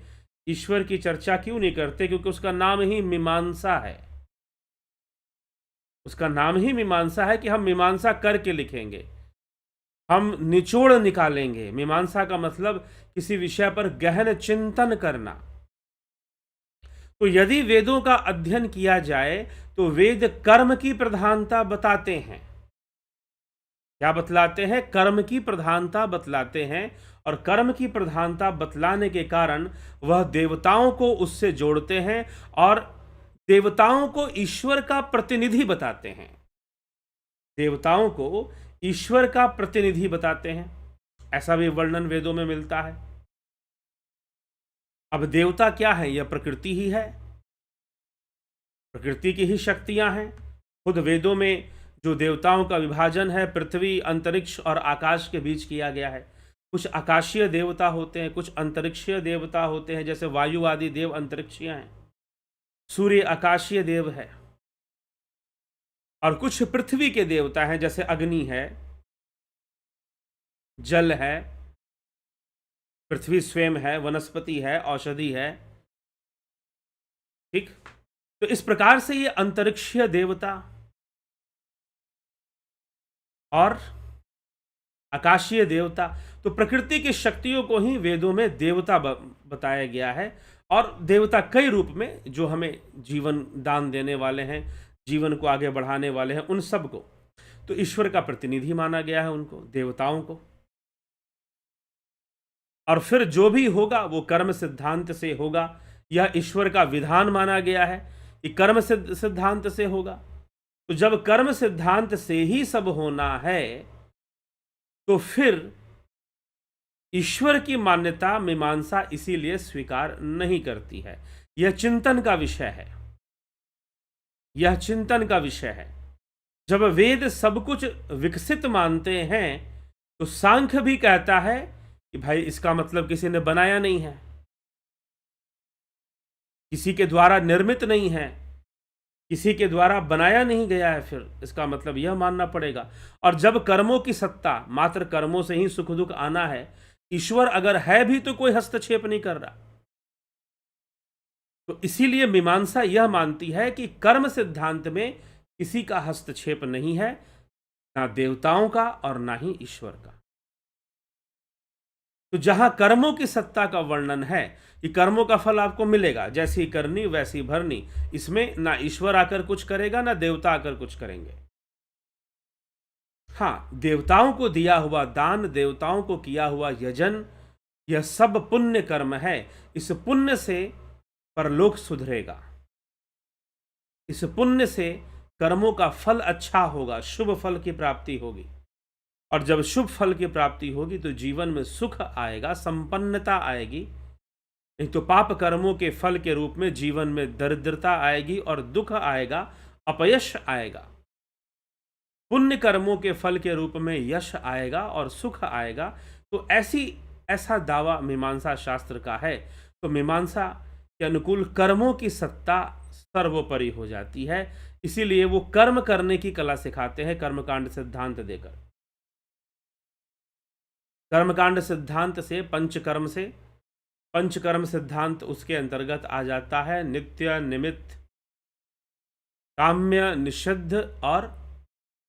Speaker 1: ईश्वर की चर्चा क्यों नहीं करते? क्योंकि उसका नाम ही मीमांसा है। उसका नाम ही मीमांसा है कि हम मीमांसा करके लिखेंगे, हम निचोड़ निकालेंगे। मीमांसा का मतलब किसी विषय पर गहन चिंतन करना। तो यदि वेदों का अध्ययन किया जाए तो वेद कर्म की प्रधानता बताते हैं। क्या बतलाते हैं? कर्म की प्रधानता बतलाते हैं, और कर्म की प्रधानता बतलाने के कारण वह देवताओं को उससे जोड़ते हैं और देवताओं को ईश्वर का प्रतिनिधि बताते हैं। देवताओं को ईश्वर का प्रतिनिधि बताते हैं, ऐसा भी वर्णन वेदों में मिलता है। अब देवता क्या है? यह प्रकृति ही है, प्रकृति की ही शक्तियां हैं। खुद वेदों में जो देवताओं का विभाजन है पृथ्वी, अंतरिक्ष और आकाश के बीच किया गया है। कुछ आकाशीय देवता होते हैं, कुछ अंतरिक्षीय देवता होते हैं, जैसे वायु आदि देव अंतरिक्षीय हैं, सूर्य आकाशीय देव है, और कुछ पृथ्वी के देवता हैं, जैसे अग्नि है, जल है, पृथ्वी स्वयं है, वनस्पति है, औषधि है। ठीक, तो इस प्रकार से ये अंतरिक्षीय देवता और आकाशीय देवता, तो प्रकृति की शक्तियों को ही वेदों में देवता बताया गया है। और देवता कई रूप में, जो हमें जीवन दान देने वाले हैं, जीवन को आगे बढ़ाने वाले हैं, उन सब को तो ईश्वर का प्रतिनिधि माना गया है, उनको, देवताओं को। और फिर जो भी होगा वो कर्म सिद्धांत से होगा। यह ईश्वर का विधान माना गया है कि कर्म सिद्धांत से होगा। तो जब कर्म सिद्धांत से ही सब होना है, तो फिर ईश्वर की मान्यता मीमांसा इसीलिए स्वीकार नहीं करती है। यह चिंतन का विषय है, यह चिंतन का विषय है। जब वेद सब कुछ विकसित मानते हैं, तो सांख्य भी कहता है कि भाई इसका मतलब किसी ने बनाया नहीं है, किसी के द्वारा निर्मित नहीं है, किसी के द्वारा बनाया नहीं गया है, फिर इसका मतलब यह मानना पड़ेगा। और जब कर्मों की सत्ता, मात्र कर्मों से ही सुख दुख आना है, ईश्वर अगर है भी तो कोई हस्तक्षेप नहीं कर रहा। तो इसीलिए मीमांसा यह मानती है कि कर्म सिद्धांत में किसी का हस्तक्षेप नहीं है, ना देवताओं का और ना ही ईश्वर का। तो जहां कर्मों की सत्ता का वर्णन है कि कर्मों का फल आपको मिलेगा, जैसी करनी वैसी भरनी, इसमें ना ईश्वर आकर कुछ करेगा ना देवता आकर कुछ करेंगे। हाँ, देवताओं को दिया हुआ दान, देवताओं को किया हुआ यजन, यह सब पुण्य कर्म है। इस पुण्य से परलोक सुधरेगा, इस पुण्य से कर्मों का फल अच्छा होगा, शुभ फल की प्राप्ति होगी। और जब शुभ फल की प्राप्ति होगी तो जीवन में सुख आएगा, संपन्नता आएगी। नहीं तो पाप कर्मों के फल के रूप में जीवन में दरिद्रता आएगी और दुख आएगा, अपयश आएगा। पुण्य कर्मों के फल के रूप में यश आएगा और सुख आएगा। तो ऐसा दावा मीमांसा शास्त्र का है। तो मीमांसा के अनुकूल कर्मों की सत्ता सर्वोपरि हो जाती है। इसीलिए वो कर्म करने की कला सिखाते हैं, कर्मकांड सिद्धांत देकर। कर्मकांड सिद्धांत से पंचकर्म सिद्धांत उसके अंतर्गत आ जाता है। नित्य, निमित्त, काम्य, निषिद्ध और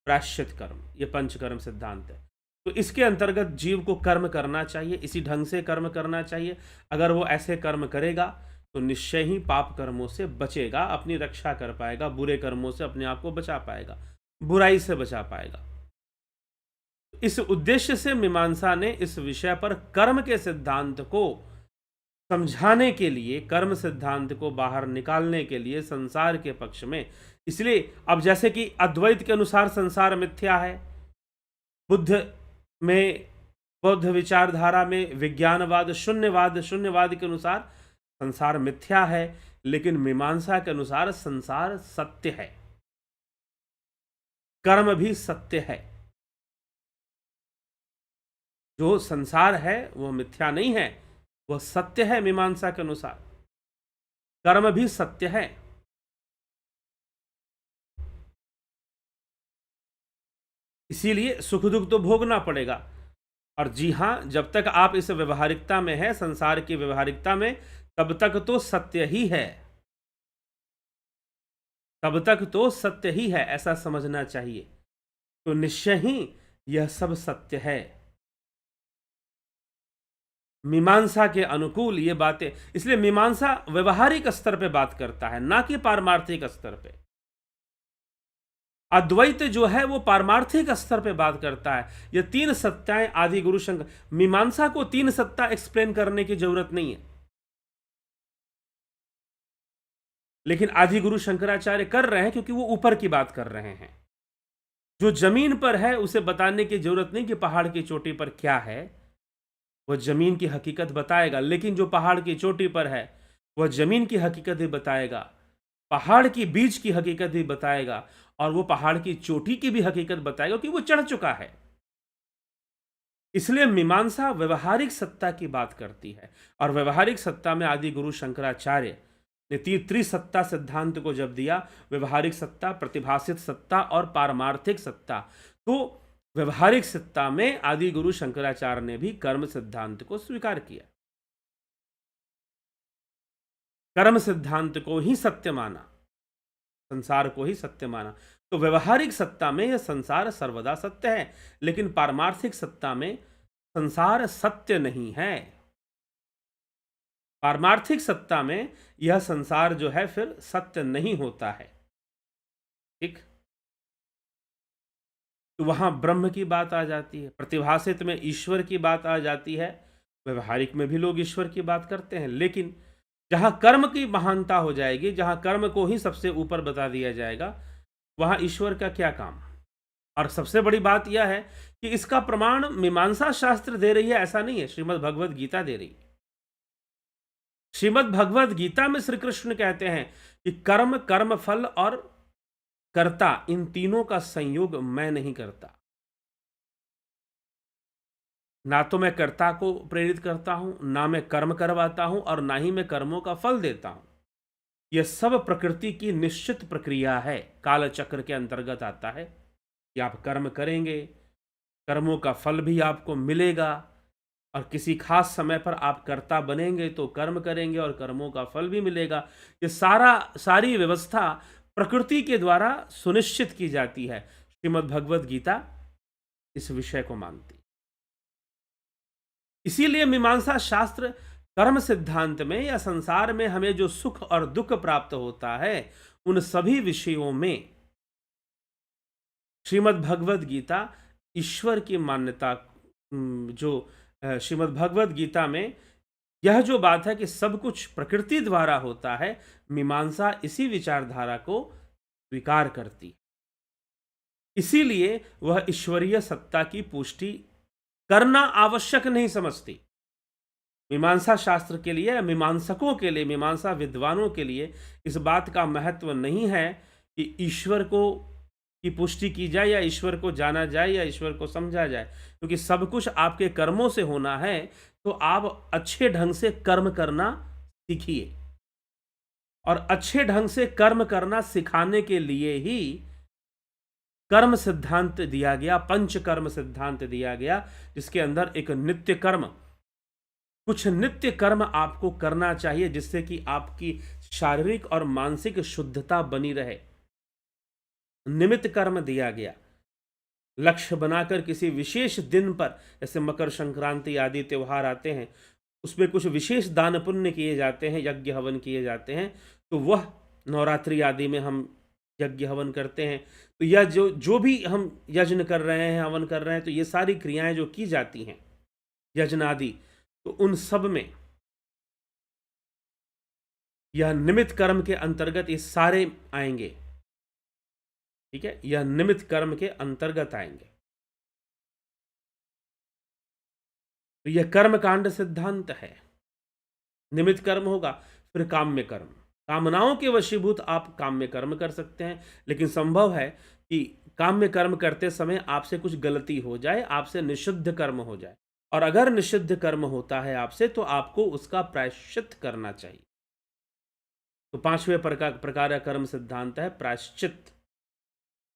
Speaker 1: प्रायश्चित कर्म, ये पंचकर्म सिद्धांत है। तो इसके अंतर्गत जीव को कर्म करना चाहिए, इसी ढंग से कर्म करना चाहिए। अगर वो ऐसे कर्म करेगा तो निश्चय ही पाप कर्मों से बचेगा, अपनी रक्षा कर पाएगा, बुरे कर्मों से अपने आप को बचा पाएगा, बुराई से बचा पाएगा। इस उद्देश्य से मीमांसा ने इस विषय पर कर्म के सिद्धांत को समझाने के लिए, कर्म सिद्धांत को बाहर निकालने के लिए संसार के पक्ष में, इसलिए अब जैसे कि अद्वैत के अनुसार संसार मिथ्या है, बौद्ध विचारधारा में विज्ञानवाद, शून्यवाद के अनुसार संसार मिथ्या है, लेकिन मीमांसा के अनुसार संसार सत्य है, कर्म भी सत्य है। जो संसार है वह मिथ्या नहीं है, वह सत्य है। मीमांसा के अनुसार कर्म भी सत्य है। इसीलिए सुख दुख तो भोगना पड़ेगा। और जी हां, जब तक आप इस व्यवहारिकता में है, संसार की व्यवहारिकता में, तब तक तो सत्य ही है, तब तक तो सत्य ही है, ऐसा समझना चाहिए। तो निश्चय ही यह सब सत्य है। मीमांसा के अनुकूल ये बातें, इसलिए मीमांसा व्यवहारिक स्तर पे बात करता है, ना कि पारमार्थिक स्तर पे। अद्वैत जो है वो पारमार्थिक स्तर पे बात करता है। ये तीन सत्ताएं आदि गुरु शंकर, मीमांसा को तीन सत्ता एक्सप्लेन करने की जरूरत नहीं है, लेकिन आदि गुरु शंकराचार्य कर रहे हैं क्योंकि वो ऊपर की बात कर रहे हैं। जो जमीन पर है उसे बताने की जरूरत नहीं कि पहाड़ की चोटी पर क्या है, वह जमीन की हकीकत बताएगा। लेकिन जो पहाड़ की चोटी पर है वह जमीन की हकीकत भी बताएगा, पहाड़ की बीच की हकीकत भी बताएगा, और वो पहाड़ की चोटी की भी हकीकत बताएगा कि वो चढ़ चुका है। इसलिए मीमांसा व्यवहारिक सत्ता की बात करती है, और व्यवहारिक सत्ता में आदि गुरु शंकराचार्य ने त्रिसत्ता सिद्धांत को जब दिया, व्यवहारिक सत्ता, प्रतिभासित सत्ता और पारमार्थिक सत्ता, तो व्यवहारिक सत्ता में आदि गुरु शंकराचार्य ने भी कर्म सिद्धांत को स्वीकार किया, कर्म सिद्धांत को ही सत्य माना, संसार को ही सत्य माना। तो व्यवहारिक सत्ता में यह संसार सर्वदा सत्य है, लेकिन पारमार्थिक सत्ता में संसार सत्य नहीं है। पारमार्थिक सत्ता में यह संसार जो है फिर सत्य नहीं होता है। ठीक, तो वहां ब्रह्म की बात आ जाती है, प्रतिभासित में ईश्वर की बात आ जाती है, व्यवहारिक में भी लोग ईश्वर की बात करते हैं। लेकिन जहां कर्म की महानता हो जाएगी, जहां कर्म को ही सबसे ऊपर बता दिया जाएगा, वहां ईश्वर का क्या काम। और सबसे बड़ी बात यह है कि इसका प्रमाण मीमांसा शास्त्र दे रही है, ऐसा नहीं है, श्रीमद् भगवद गीता दे रही है। श्रीमद् भगवद गीता में श्री कृष्ण कहते हैं कि कर्म, कर्म फल और कर्ता, इन तीनों का संयोग मैं नहीं करता। ना तो मैं कर्ता को प्रेरित करता हूं, ना मैं कर्म करवाता हूं, और ना ही मैं कर्मों का फल देता हूं। यह सब प्रकृति की निश्चित प्रक्रिया है, काल चक्र के अंतर्गत आता है कि आप कर्म करेंगे, कर्मों का फल भी आपको मिलेगा, और किसी खास समय पर आप कर्ता बनेंगे तो कर्म करेंगे और कर्मों का फल भी मिलेगा। ये सारी व्यवस्था प्रकृति के द्वारा सुनिश्चित की जाती है। श्रीमद् भगवद गीता इस विषय को मानती। इसीलिए मीमांसा शास्त्र कर्म सिद्धांत में या संसार में हमें जो सुख और दुख प्राप्त होता है, उन सभी विषयों में श्रीमद् भगवद गीता ईश्वर की मान्यता, जो श्रीमद् भगवद गीता में यह जो बात है कि सब कुछ प्रकृति द्वारा होता है, मीमांसा इसी विचारधारा को स्वीकार करती। इसीलिए वह ईश्वरीय सत्ता की पुष्टि करना आवश्यक नहीं समझती। मीमांसा शास्त्र के लिए, मीमांसकों के लिए, मीमांसा विद्वानों के लिए इस बात का महत्व नहीं है कि ईश्वर को की पुष्टि की जाए, या ईश्वर को जाना जाए, या ईश्वर को समझा जाए, क्योंकि सब कुछ आपके कर्मों से होना है। तो आप अच्छे ढंग से कर्म करना सीखिए, और अच्छे ढंग से कर्म करना सिखाने के लिए ही कर्म सिद्धांत दिया गया, पंच कर्म सिद्धांत दिया गया, जिसके अंदर एक नित्य कर्म, कुछ नित्य कर्म आपको करना चाहिए, जिससे कि आपकी शारीरिक और मानसिक शुद्धता बनी रहे। निमित्त कर्म दिया गया, लक्ष्य बनाकर किसी विशेष दिन पर, जैसे मकर संक्रांति आदि त्योहार आते हैं, उसमें कुछ विशेष दान पुण्य किए जाते हैं, यज्ञ हवन किए जाते हैं, तो वह नवरात्रि आदि में हम यज्ञ हवन करते हैं। तो यह जो भी हम यज्ञ कर रहे हैं, हवन कर रहे हैं, तो ये सारी क्रियाएं जो की जाती हैं यज्ञ आदि, तो उन सब में यह निमित्त कर्म के अंतर्गत ये सारे आएंगे। ठीक है, यह निमित्त कर्म के अंतर्गत आएंगे। तो यह कर्म कांड सिद्धांत है। निमित्त कर्म होगा, फिर काम्य कर्म, कामनाओं के वशीभूत आप काम्य कर्म कर सकते हैं। लेकिन संभव है कि काम्य कर्म करते समय आपसे कुछ गलती हो जाए, आपसे निषिद्ध कर्म हो जाए, और अगर निषिद्ध कर्म होता है आपसे, तो आपको उसका प्रायश्चित करना चाहिए। तो पांचवें प्रकार का कर्म सिद्धांत है प्रायश्चित।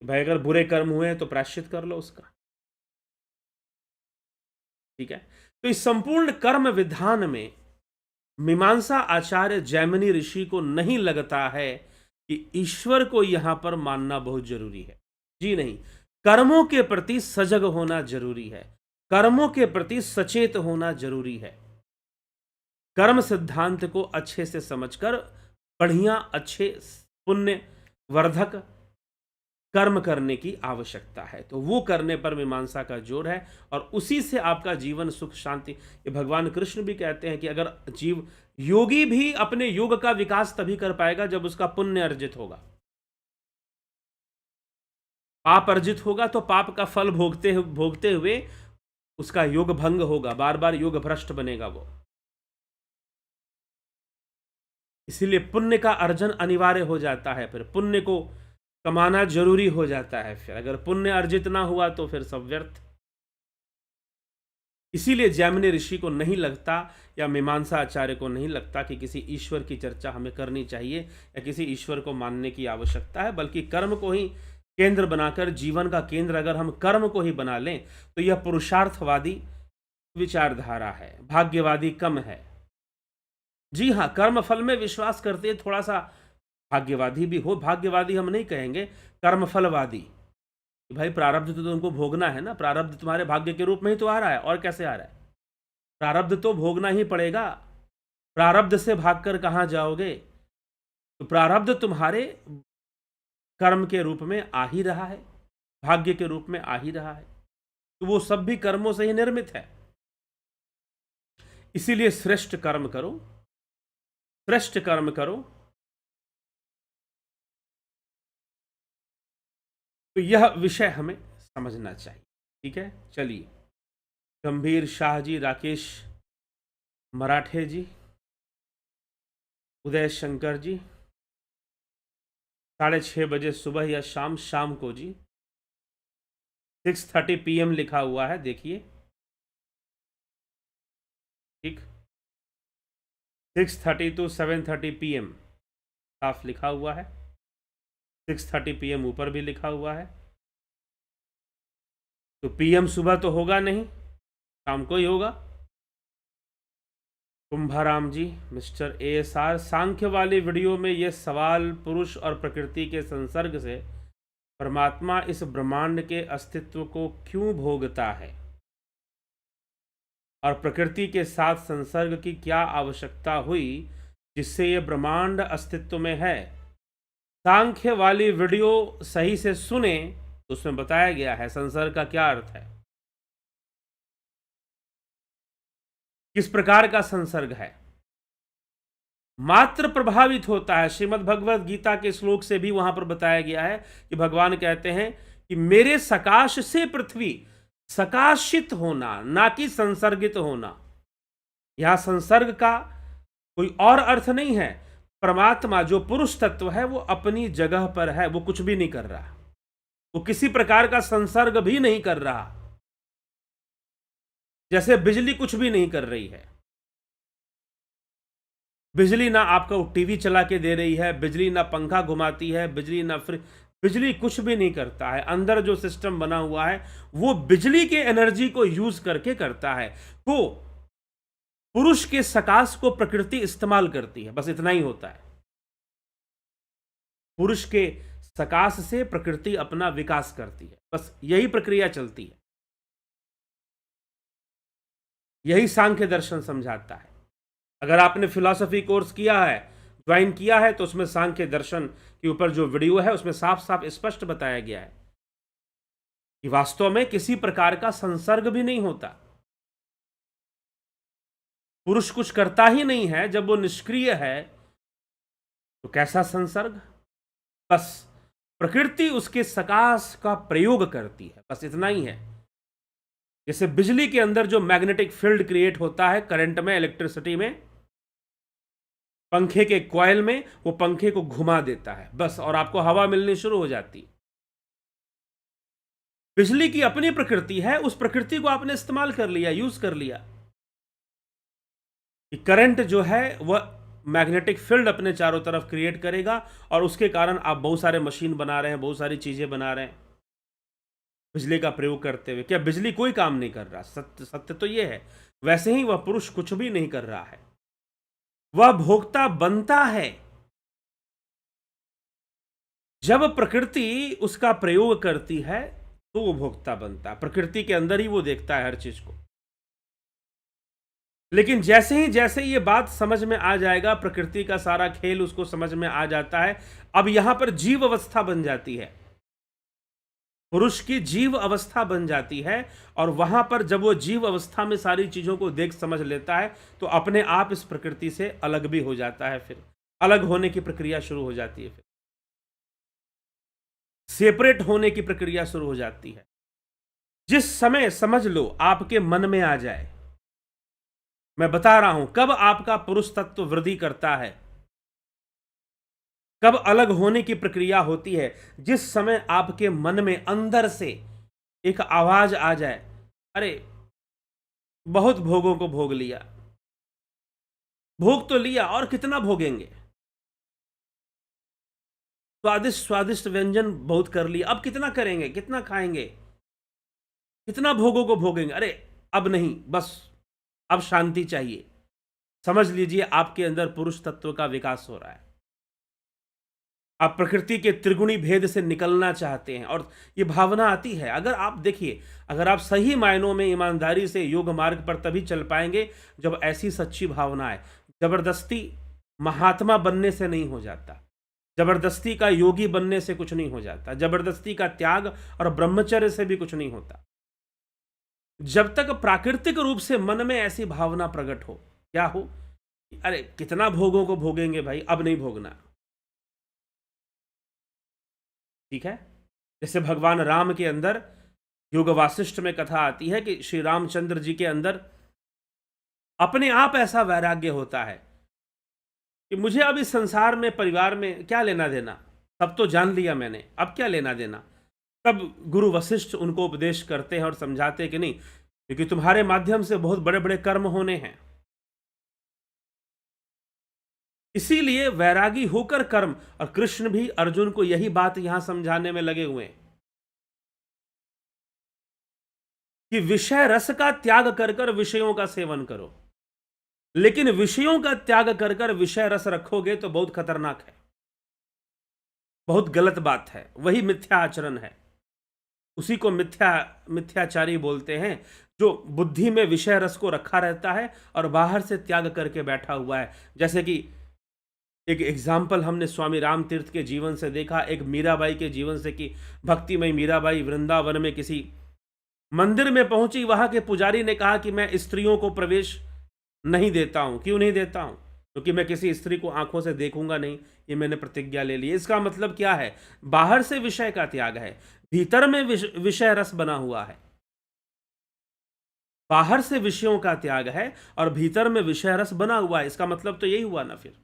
Speaker 1: भाई अगर बुरे कर्म हुए हैं तो प्रायश्चित कर लो उसका। ठीक है, तो इस संपूर्ण कर्म विधान में मीमांसा आचार्य जैमिनी ऋषि को नहीं लगता है कि ईश्वर को यहां पर मानना बहुत जरूरी है। जी नहीं, कर्मों के प्रति सजग होना जरूरी है, कर्मों के प्रति सचेत होना जरूरी है। कर्म सिद्धांत को अच्छे से समझकर बढ़िया, अच्छे, पुण्य वर्धक कर्म करने की आवश्यकता है। तो वो करने पर मीमांसा का जोर है और उसी से आपका जीवन सुख शांति। ये भगवान कृष्ण भी कहते हैं कि अगर योगी भी अपने योग का विकास तभी कर पाएगा जब उसका पुण्य अर्जित होगा। पाप अर्जित होगा तो पाप का फल भोगते हुए उसका योग भंग होगा, बार बार योग भ्रष्ट बनेगा वो। इसीलिए पुण्य का अर्जन अनिवार्य हो जाता है, फिर पुण्य को कमाना जरूरी हो जाता है। फिर अगर पुण्य अर्जित ना हुआ तो फिर सब व्यर्थ। इसीलिए जैमिनी ऋषि को नहीं लगता या मीमांसा आचार्य को नहीं लगता कि किसी ईश्वर की चर्चा हमें करनी चाहिए या किसी ईश्वर को मानने की आवश्यकता है, बल्कि कर्म को ही केंद्र बनाकर, जीवन का केंद्र अगर हम कर्म को ही बना लें तो यह पुरुषार्थवादी विचारधारा है, भाग्यवादी कम है। जी हाँ, कर्म फल में विश्वास करते थोड़ा सा भाग्यवादी भी हो। भाग्यवादी हम नहीं कहेंगे, कर्मफलवादी। भाई प्रारब्ध तो तुमको भोगना है ना, प्रारब्ध तुम्हारे भाग्य के रूप में ही तो आ रहा है, और कैसे आ रहा है? प्रारब्ध तो भोगना ही पड़ेगा। प्रारब्ध से भागकर कहाँ जाओगे? तो प्रारब्ध तुम्हारे कर्म के रूप में आ ही रहा है, भाग्य के रूप में आ ही रहा है, तो वो सब भी कर्मों से ही निर्मित है। इसीलिए श्रेष्ठ कर्म करो, श्रेष्ठ कर्म करो। तो यह विषय हमें समझना चाहिए। ठीक है, चलिए। गंभीर शाह जी, राकेश मराठे जी, उदय शंकर जी, 6:30 बजे सुबह या शाम को जी, 6:30 PM लिखा हुआ है, देखिए। ठीक, 6:30 to 7:30 PM साफ लिखा हुआ है। 6:30 PM ऊपर भी लिखा हुआ है। तो PM सुबह तो होगा नहीं, शाम को ही होगा। कुंभाराम जी, मिस्टर ASR, सांख्य वाली वीडियो में यह सवाल पुरुष और प्रकृति के संसर्ग से परमात्मा इस ब्रह्मांड के अस्तित्व को क्यों भोगता है और प्रकृति के साथ संसर्ग की क्या आवश्यकता हुई जिससे यह ब्रह्मांड अस्तित्व में है। सांख्य वाली वीडियो सही से सुने तो उसमें बताया गया है संसर्ग का क्या अर्थ है, किस प्रकार का संसर्ग है। मात्र प्रभावित होता है। श्रीमद् भगवद गीता के श्लोक से भी वहां पर बताया गया है कि भगवान कहते हैं कि मेरे सकाश से पृथ्वी, सकाशित होना, ना कि संसर्गित होना। यहां संसर्ग का कोई और अर्थ नहीं है। परमात्मा जो पुरुष तत्व है वो अपनी जगह पर है, वो कुछ भी नहीं कर रहा, वो किसी प्रकार का संसर्ग भी नहीं कर रहा। जैसे बिजली कुछ भी नहीं कर रही है। बिजली ना आपको टीवी चला के दे रही है, बिजली ना पंखा घुमाती है, बिजली ना बिजली कुछ भी नहीं करता है। अंदर जो सिस्टम बना हुआ है वो बिजली के एनर्जी को यूज करके करता है। तो पुरुष के सकाश को प्रकृति इस्तेमाल करती है, बस इतना ही होता है। पुरुष के सकाश से प्रकृति अपना विकास करती है, बस यही प्रक्रिया चलती है। यही सांख्य दर्शन समझाता है। अगर आपने फिलॉसफी कोर्स किया है, ज्वाइन किया है, तो उसमें सांख्य दर्शन के ऊपर जो वीडियो है उसमें साफ साफ स्पष्ट बताया गया है कि वास्तव में किसी प्रकार का संसर्ग भी नहीं होता। पुरुष कुछ करता ही नहीं है, जब वो निष्क्रिय है तो कैसा संसर्ग। बस प्रकृति उसके सकाश का प्रयोग करती है, बस इतना ही है। जैसे बिजली के अंदर जो मैग्नेटिक फील्ड क्रिएट होता है करंट में, इलेक्ट्रिसिटी में, पंखे के कॉइल में, वो पंखे को घुमा देता है बस, और आपको हवा मिलनी शुरू हो जाती। बिजली की अपनी प्रकृति है, उस प्रकृति को आपने इस्तेमाल कर लिया, यूज कर लिया कि करंट जो है वह मैग्नेटिक फील्ड अपने चारों तरफ क्रिएट करेगा और उसके कारण आप बहुत सारे मशीन बना रहे हैं, बहुत सारी चीजें बना रहे हैं बिजली का प्रयोग करते हुए। क्या बिजली कोई काम नहीं कर रहा? सत्य तो यह है। वैसे ही वह पुरुष कुछ भी नहीं कर रहा है, वह भोक्ता बनता है। जब प्रकृति उसका प्रयोग करती है तो वो भोक्ता बनता है। प्रकृति के अंदर ही वो देखता है हर चीज को। लेकिन जैसे ही ये बात समझ में आ जाएगा, प्रकृति का सारा खेल उसको समझ में आ जाता है, अब यहां पर जीव अवस्था बन जाती है। पुरुष की जीव अवस्था बन जाती है, और वहां पर जब वो जीव अवस्था में सारी चीजों को देख समझ लेता है तो अपने आप इस प्रकृति से अलग भी हो जाता है। फिर अलग होने की प्रक्रिया शुरू हो जाती है, फिर सेपरेट होने की प्रक्रिया शुरू हो जाती है। जिस समय समझ लो आपके मन में आ जाए, मैं बता रहा हूं कब आपका पुरुष तत्व वृद्धि करता है, कब अलग होने की प्रक्रिया होती है, जिस समय आपके मन में अंदर से एक आवाज आ जाए, अरे बहुत भोगों को भोग लिया, भोग तो लिया और कितना भोगेंगे, स्वादिष्ट स्वादिष्ट व्यंजन बहुत कर लिया, अब कितना करेंगे, कितना खाएंगे, कितना भोगों को भोगेंगे, अरे अब नहीं, बस अब शांति चाहिए। समझ लीजिए आपके अंदर पुरुष तत्व का विकास हो रहा है। आप प्रकृति के त्रिगुणी भेद से निकलना चाहते हैं और ये भावना आती है। अगर आप देखिए, अगर आप सही मायनों में ईमानदारी से योग मार्ग पर तभी चल पाएंगे जब ऐसी सच्ची भावना है। जबरदस्ती महात्मा बनने से नहीं हो जाता, जबरदस्ती का योगी बनने से कुछ नहीं हो जाता, जबरदस्ती का त्याग और ब्रह्मचर्य से भी कुछ नहीं होता। जब तक प्राकृतिक रूप से मन में ऐसी भावना प्रकट हो, क्या हो, अरे कितना भोगों को भोगेंगे भाई, अब नहीं भोगना। ठीक है, जैसे भगवान राम के अंदर योग वासिष्ठ में कथा आती है कि श्री रामचंद्र जी के अंदर अपने आप ऐसा वैराग्य होता है कि मुझे अब इस संसार में परिवार में क्या लेना देना, सब तो जान लिया मैंने, अब क्या लेना देना। तब गुरु वशिष्ठ उनको उपदेश करते हैं और समझाते हैं कि नहीं, क्योंकि तुम्हारे माध्यम से बहुत बड़े बड़े कर्म होने हैं, इसीलिए वैरागी होकर कर्म। और कृष्ण भी अर्जुन को यही बात यहां समझाने में लगे हुए हैं कि विषय रस का त्याग कर कर विषयों का सेवन करो, लेकिन विषयों का त्याग कर कर विषय रस रखोगे तो बहुत खतरनाक है, बहुत गलत बात है, वही मिथ्या आचरण है। उसी को मिथ्याचारी बोलते हैं, जो बुद्धि में विषय रस को रखा रहता है और बाहर से त्याग करके बैठा हुआ है। जैसे कि एक एग्जाम्पल हमने स्वामी राम तीर्थ के जीवन से देखा, एक मीराबाई के जीवन से, कि भक्तिमय मीराबाई वृंदावन में किसी मंदिर में पहुंची, वहां के पुजारी ने कहा कि मैं स्त्रियों को प्रवेश नहीं देता हूं। क्यों नहीं देता हूं? क्योंकि मैं किसी स्त्री को आंखों से देखूंगा नहीं, ये मैंने प्रतिज्ञा ले ली। इसका मतलब क्या है? बाहर से विषय का त्याग है, भीतर में विषय रस बना हुआ है। बाहर से विषयों का त्याग है और भीतर में विषय रस बना हुआ है, इसका मतलब तो यही हुआ ना। फिर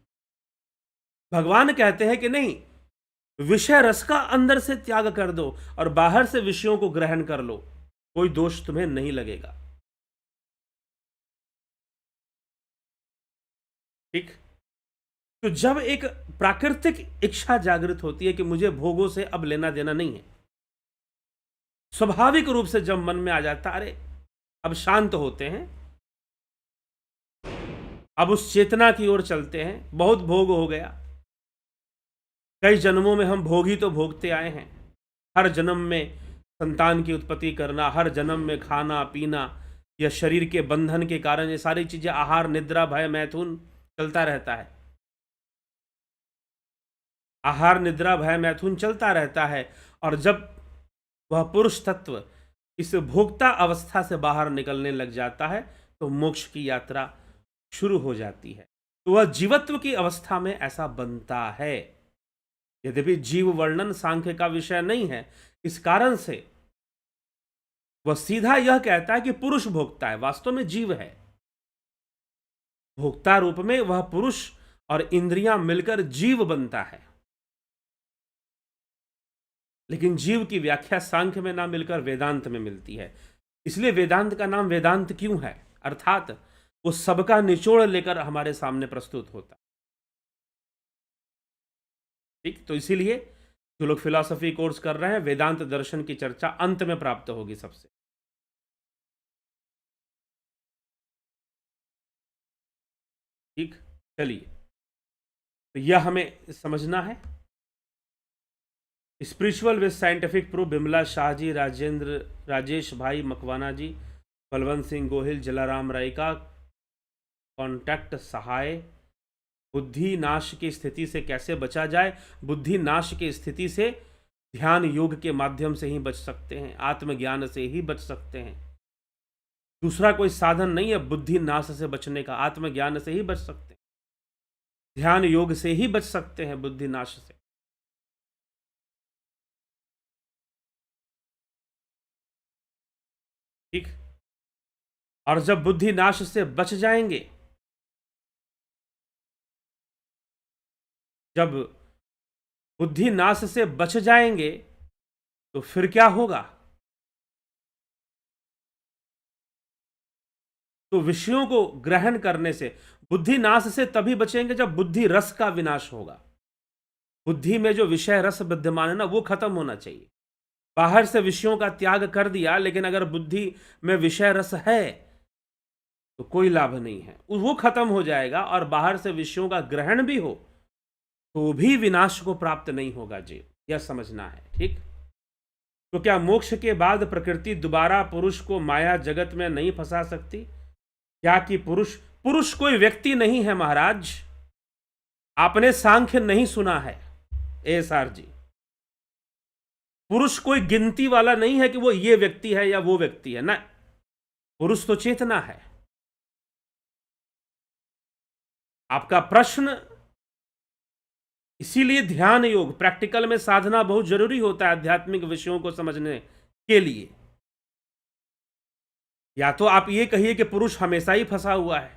Speaker 1: भगवान कहते हैं कि नहीं, विषय रस का अंदर से त्याग कर दो और बाहर से विषयों को ग्रहण कर लो, कोई दोष तुम्हें नहीं लगेगा। ठीक, तो जब एक प्राकृतिक इच्छा जागृत होती है कि मुझे भोगों से अब लेना देना नहीं है, स्वाभाविक रूप से जब मन में आ जाता, अरे अब शांत होते हैं, अब उस चेतना की ओर चलते हैं, बहुत भोग हो गया, कई जन्मों में हम भोगी तो भोगते आए हैं, हर जन्म में संतान की उत्पत्ति करना, हर जन्म में खाना पीना, या शरीर के बंधन के कारण ये सारी चीजें, आहार निद्रा भय मैथुन चलता रहता है, आहार निद्रा भय मैथुन चलता रहता है। और जब वह पुरुष तत्व इस भोक्ता अवस्था से बाहर निकलने लग जाता है तो मोक्ष की यात्रा शुरू हो जाती है। तो वह जीवत्व की अवस्था में ऐसा बनता है। यद्यपि जीव वर्णन सांख्य का विषय नहीं है, इस कारण से वह सीधा यह कहता है कि पुरुष भोक्ता है, वास्तव में जीव है। भोक्ता रूप में वह पुरुष और इंद्रियां मिलकर जीव बनता है, लेकिन जीव की व्याख्या सांख्य में ना मिलकर वेदांत में मिलती है। इसलिए वेदांत का नाम वेदांत क्यों है? अर्थात वो सबका निचोड़ लेकर हमारे सामने प्रस्तुत होता। ठीक, तो इसीलिए जो लोग फिलॉसफी कोर्स कर रहे हैं, वेदांत दर्शन की चर्चा अंत में प्राप्त होगी सबसे। ठीक, चलिए, तो यह हमें समझना है। Spiritual with scientific proof, Bimla Shah ji, Rajesh bhai Makwana जी, बलवंत सिंह गोहिल, जलाराम राय का कॉन्टैक्ट सहाय। बुद्धि नाश की स्थिति से कैसे बचा जाए? बुद्धि नाश की स्थिति से ध्यान योग के माध्यम से ही बच सकते हैं, आत्मज्ञान से ही बच सकते हैं। दूसरा कोई साधन नहीं है बुद्धि नाश से बचने का, आत्मज्ञान से ही बच सकते हैं, ध्यान योग से ही बच सकते हैं बुद्धि नाश से। ठीक। और जब बुद्धि नाश से बच जाएंगे, जब बुद्धि नाश से बच जाएंगे, तो फिर क्या होगा? तो विषयों को ग्रहण करने से, बुद्धि नाश से तभी बचेंगे जब बुद्धि रस का विनाश होगा। बुद्धि में जो विषय रस विद्यमान है ना, वो खत्म होना चाहिए। बाहर से विषयों का त्याग कर दिया, लेकिन अगर बुद्धि में विषय रस है तो कोई लाभ नहीं है, वो खत्म हो जाएगा। और बाहर से विषयों का ग्रहण भी हो तो भी विनाश को प्राप्त नहीं होगा जी, यह समझना है। ठीक। तो क्या मोक्ष के बाद प्रकृति दोबारा पुरुष को माया जगत में नहीं फंसा सकती? क्या कि पुरुष कोई व्यक्ति नहीं है महाराज। आपने सांख्य नहीं सुना है एएसआर जी। पुरुष कोई गिनती वाला नहीं है कि वो ये व्यक्ति है या वो व्यक्ति है ना। पुरुष तो चेतना है। आपका प्रश्न, इसीलिए ध्यान योग प्रैक्टिकल में साधना बहुत जरूरी होता है आध्यात्मिक विषयों को समझने के लिए। या तो आप ये कहिए कि पुरुष हमेशा ही फंसा हुआ है,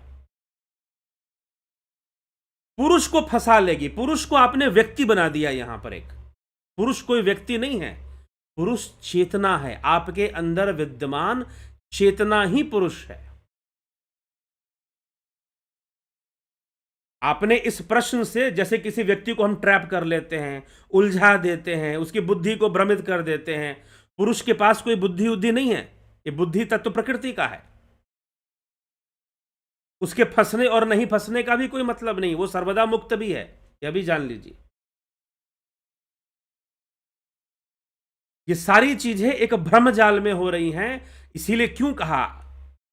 Speaker 1: पुरुष को फंसा लेगी। पुरुष को आपने व्यक्ति बना दिया यहां पर। एक पुरुष कोई व्यक्ति नहीं है, पुरुष चेतना है। आपके अंदर विद्यमान चेतना ही पुरुष है। आपने इस प्रश्न से, जैसे किसी व्यक्ति को हम ट्रैप कर लेते हैं, उलझा देते हैं, उसकी बुद्धि को भ्रमित कर देते हैं। पुरुष के पास कोई बुद्धि उद्धि नहीं है, ये बुद्धि तत्व प्रकृति का है। उसके फंसने और नहीं फंसने का भी कोई मतलब नहीं, वो सर्वदा मुक्त भी है, यह भी जान लीजिए। ये सारी चीजें एक भ्रम जाल में हो रही हैं। इसीलिए क्यों कहा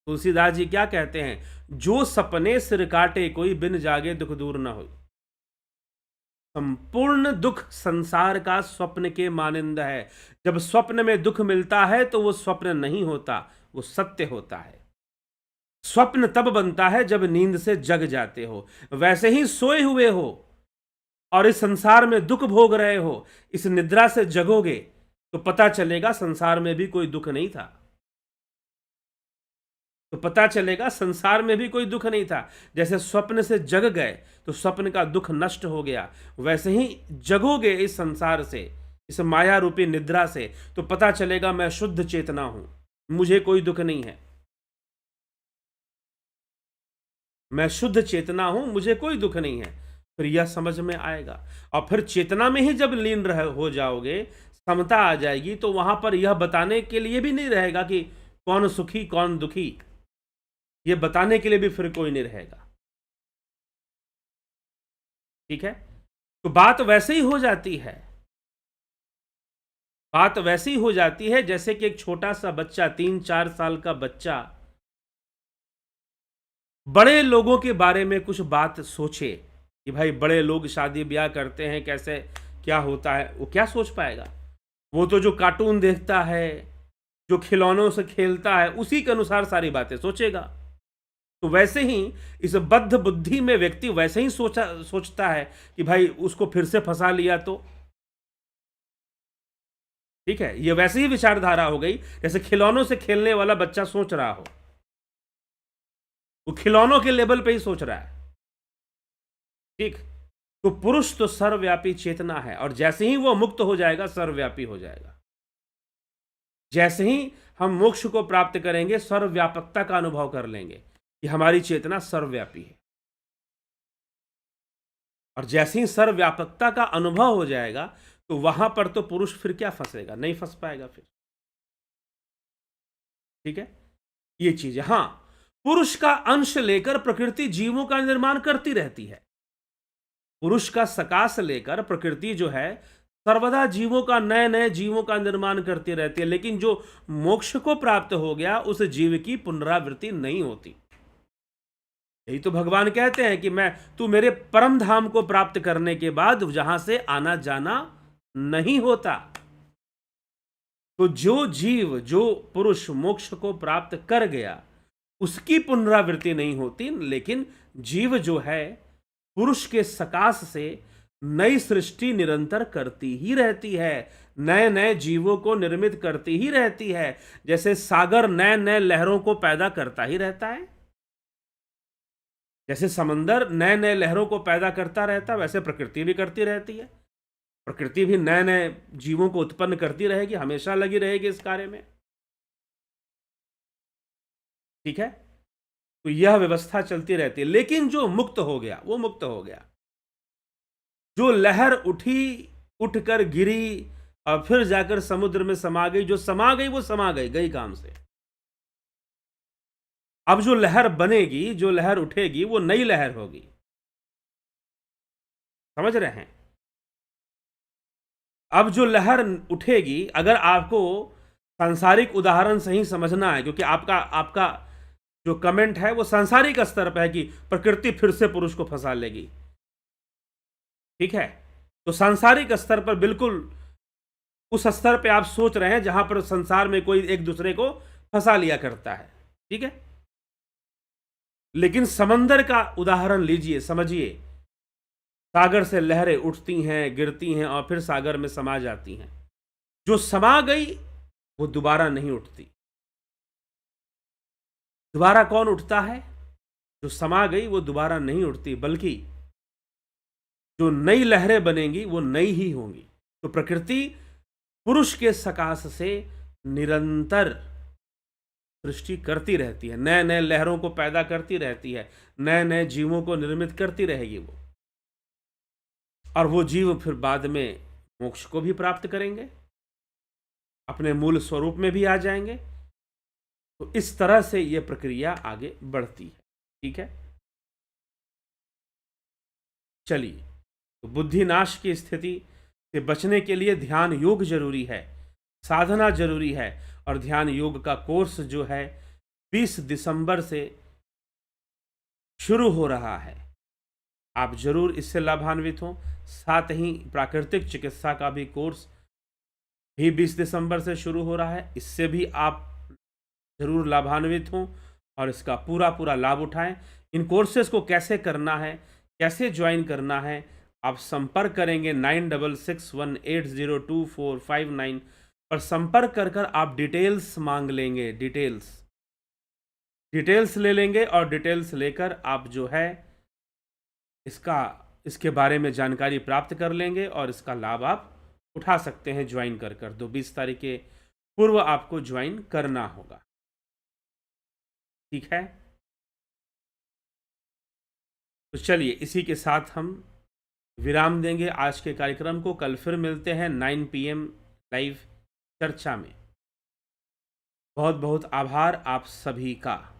Speaker 1: तुलसीदास जी क्या कहते हैं, जो सपने सिर काटे कोई बिन जागे दुख दूर न हो। संपूर्ण दुख संसार का स्वप्न के मानिंद है। जब स्वप्न में दुख मिलता है तो वो स्वप्न नहीं होता, वो सत्य होता है। स्वप्न तब बनता है जब नींद से जग जाते हो। वैसे ही सोए हुए हो और इस संसार में दुख भोग रहे हो, इस निद्रा से जगोगे तो पता चलेगा संसार में भी कोई दुख नहीं था। तो पता चलेगा संसार में भी कोई दुख नहीं था। जैसे स्वप्न से जग गए तो स्वप्न का दुख नष्ट हो गया, वैसे ही जगोगे इस संसार से, इस माया रूपी निद्रा से, तो पता चलेगा मैं शुद्ध चेतना हूं, मुझे कोई दुख नहीं है, मैं शुद्ध चेतना हूं, मुझे कोई दुख नहीं है। फिर यह समझ में आएगा। और फिर चेतना में ही जब लीन हो जाओगे, समता आ जाएगी, तो वहां पर यह बताने के लिए भी नहीं रहेगा कि कौन सुखी कौन दुखी, यह बताने के लिए भी फिर कोई नहीं रहेगा। ठीक है। तो बात वैसे ही हो जाती है, बात वैसे ही हो जाती है जैसे कि एक छोटा सा बच्चा, 3-4 साल का बच्चा बड़े लोगों के बारे में कुछ बात सोचे कि भाई बड़े लोग शादी ब्याह करते हैं, कैसे क्या होता है, वो क्या सोच पाएगा? वो तो जो कार्टून देखता है, जो खिलौनों से खेलता है, उसी के अनुसार सारी बातें सोचेगा। तो वैसे ही इस बद्ध बुद्धि में व्यक्ति वैसे ही सोचता है कि भाई उसको फिर से फंसा लिया तो। ठीक है, ये वैसे ही विचारधारा हो गई जैसे खिलौनों से खेलने वाला बच्चा सोच रहा हो, वो खिलौनों के लेवल पे ही सोच रहा है। ठीक। तो पुरुष तो सर्वव्यापी चेतना है, और जैसे ही वो मुक्त हो जाएगा सर्वव्यापी हो जाएगा। जैसे ही हम मोक्ष को प्राप्त करेंगे, सर्वव्यापकता का अनुभव कर लेंगे कि हमारी चेतना सर्वव्यापी है। और जैसे ही सर्वव्यापकता का अनुभव हो जाएगा, तो वहां पर तो पुरुष फिर क्या फंसेगा, नहीं फंस पाएगा फिर। ठीक है, ये चीज है। हां, पुरुष का अंश लेकर प्रकृति जीवों का निर्माण करती रहती है। पुरुष का सकाश लेकर प्रकृति जो है सर्वदा जीवों का, नए नए जीवों का निर्माण करती रहती है। लेकिन जो मोक्ष को प्राप्त हो गया, उस जीव की पुनरावृत्ति नहीं होती। यही तो भगवान कहते हैं कि तू मेरे परम धाम को प्राप्त करने के बाद जहां से आना जाना नहीं होता। तो जो जीव, जो पुरुष मोक्ष को प्राप्त कर गया, उसकी पुनरावृत्ति नहीं होती, लेकिन जीव जो है पुरुष के सकाश से नई सृष्टि निरंतर करती ही रहती है, नए नए जीवों को निर्मित करती ही रहती है। जैसे सागर नए नए लहरों को पैदा करता ही रहता है, जैसे समंदर नए नए लहरों को पैदा करता रहता है, वैसे प्रकृति भी करती रहती है। प्रकृति भी नए नए जीवों को उत्पन्न करती रहेगी, हमेशा लगी रहेगी इस कार्य में। ठीक है, तो यह व्यवस्था चलती रहती है। लेकिन जो मुक्त हो गया वो मुक्त हो गया। जो लहर उठी, उठकर गिरी और फिर जाकर समुद्र में समा गई, जो समा गई वो समा गई, गई काम से। अब जो लहर बनेगी, जो लहर उठेगी, वो नई लहर होगी। समझ रहे हैं? अब जो लहर उठेगी, अगर आपको सांसारिक उदाहरण से ही समझना है, क्योंकि आपका जो कमेंट है वो सांसारिक स्तर पर है कि प्रकृति फिर से पुरुष को फंसा लेगी। ठीक है, तो सांसारिक स्तर पर बिल्कुल उस स्तर पे आप सोच रहे हैं जहां पर संसार में कोई एक दूसरे को फंसा लिया करता है। ठीक है, लेकिन समंदर का उदाहरण लीजिए, समझिए। सागर से लहरें उठती हैं, गिरती हैं और फिर सागर में समा जाती हैं। जो समा गई वो दोबारा नहीं उठती। दोबारा कौन उठता है? जो समा गई वो दोबारा नहीं उठती, बल्कि जो नई लहरें बनेंगी वो नई ही होंगी। तो प्रकृति पुरुष के सकाश से निरंतर सृष्टि करती रहती है, नए नए लहरों को पैदा करती रहती है, नए नए जीवों को निर्मित करती रहेगी वो। और वो जीव फिर बाद में मोक्ष को भी प्राप्त करेंगे, अपने मूल स्वरूप में भी आ जाएंगे। तो इस तरह से ये प्रक्रिया आगे बढ़ती है। ठीक है, चलिए। तो बुद्धि नाश की स्थिति से बचने के लिए ध्यान योग जरूरी है, साधना जरूरी है। और ध्यान योग का कोर्स जो है 20 दिसंबर से शुरू हो रहा है। आप जरूर इससे लाभान्वित हों। साथ ही प्राकृतिक चिकित्सा का भी कोर्स भी 20 दिसंबर से शुरू हो रहा है, इससे भी आप जरूर लाभान्वित हों और इसका पूरा लाभ उठाएं। इन कोर्सेज को कैसे करना है, कैसे ज्वाइन करना है, आप संपर्क करेंगे 9661802459 पर संपर्क कर आप डिटेल्स मांग लेंगे। डिटेल्स ले लेंगे और डिटेल्स लेकर आप जो है इसके बारे में जानकारी प्राप्त कर लेंगे और इसका लाभ आप उठा सकते हैं ज्वाइन कर। तो 20 तारीख के पूर्व आपको ज्वाइन करना होगा। ठीक है, तो चलिए इसी के साथ हम विराम देंगे आज के कार्यक्रम को। कल फिर मिलते हैं 9 PM लाइव चर्चा में। बहुत बहुत आभार आप सभी का।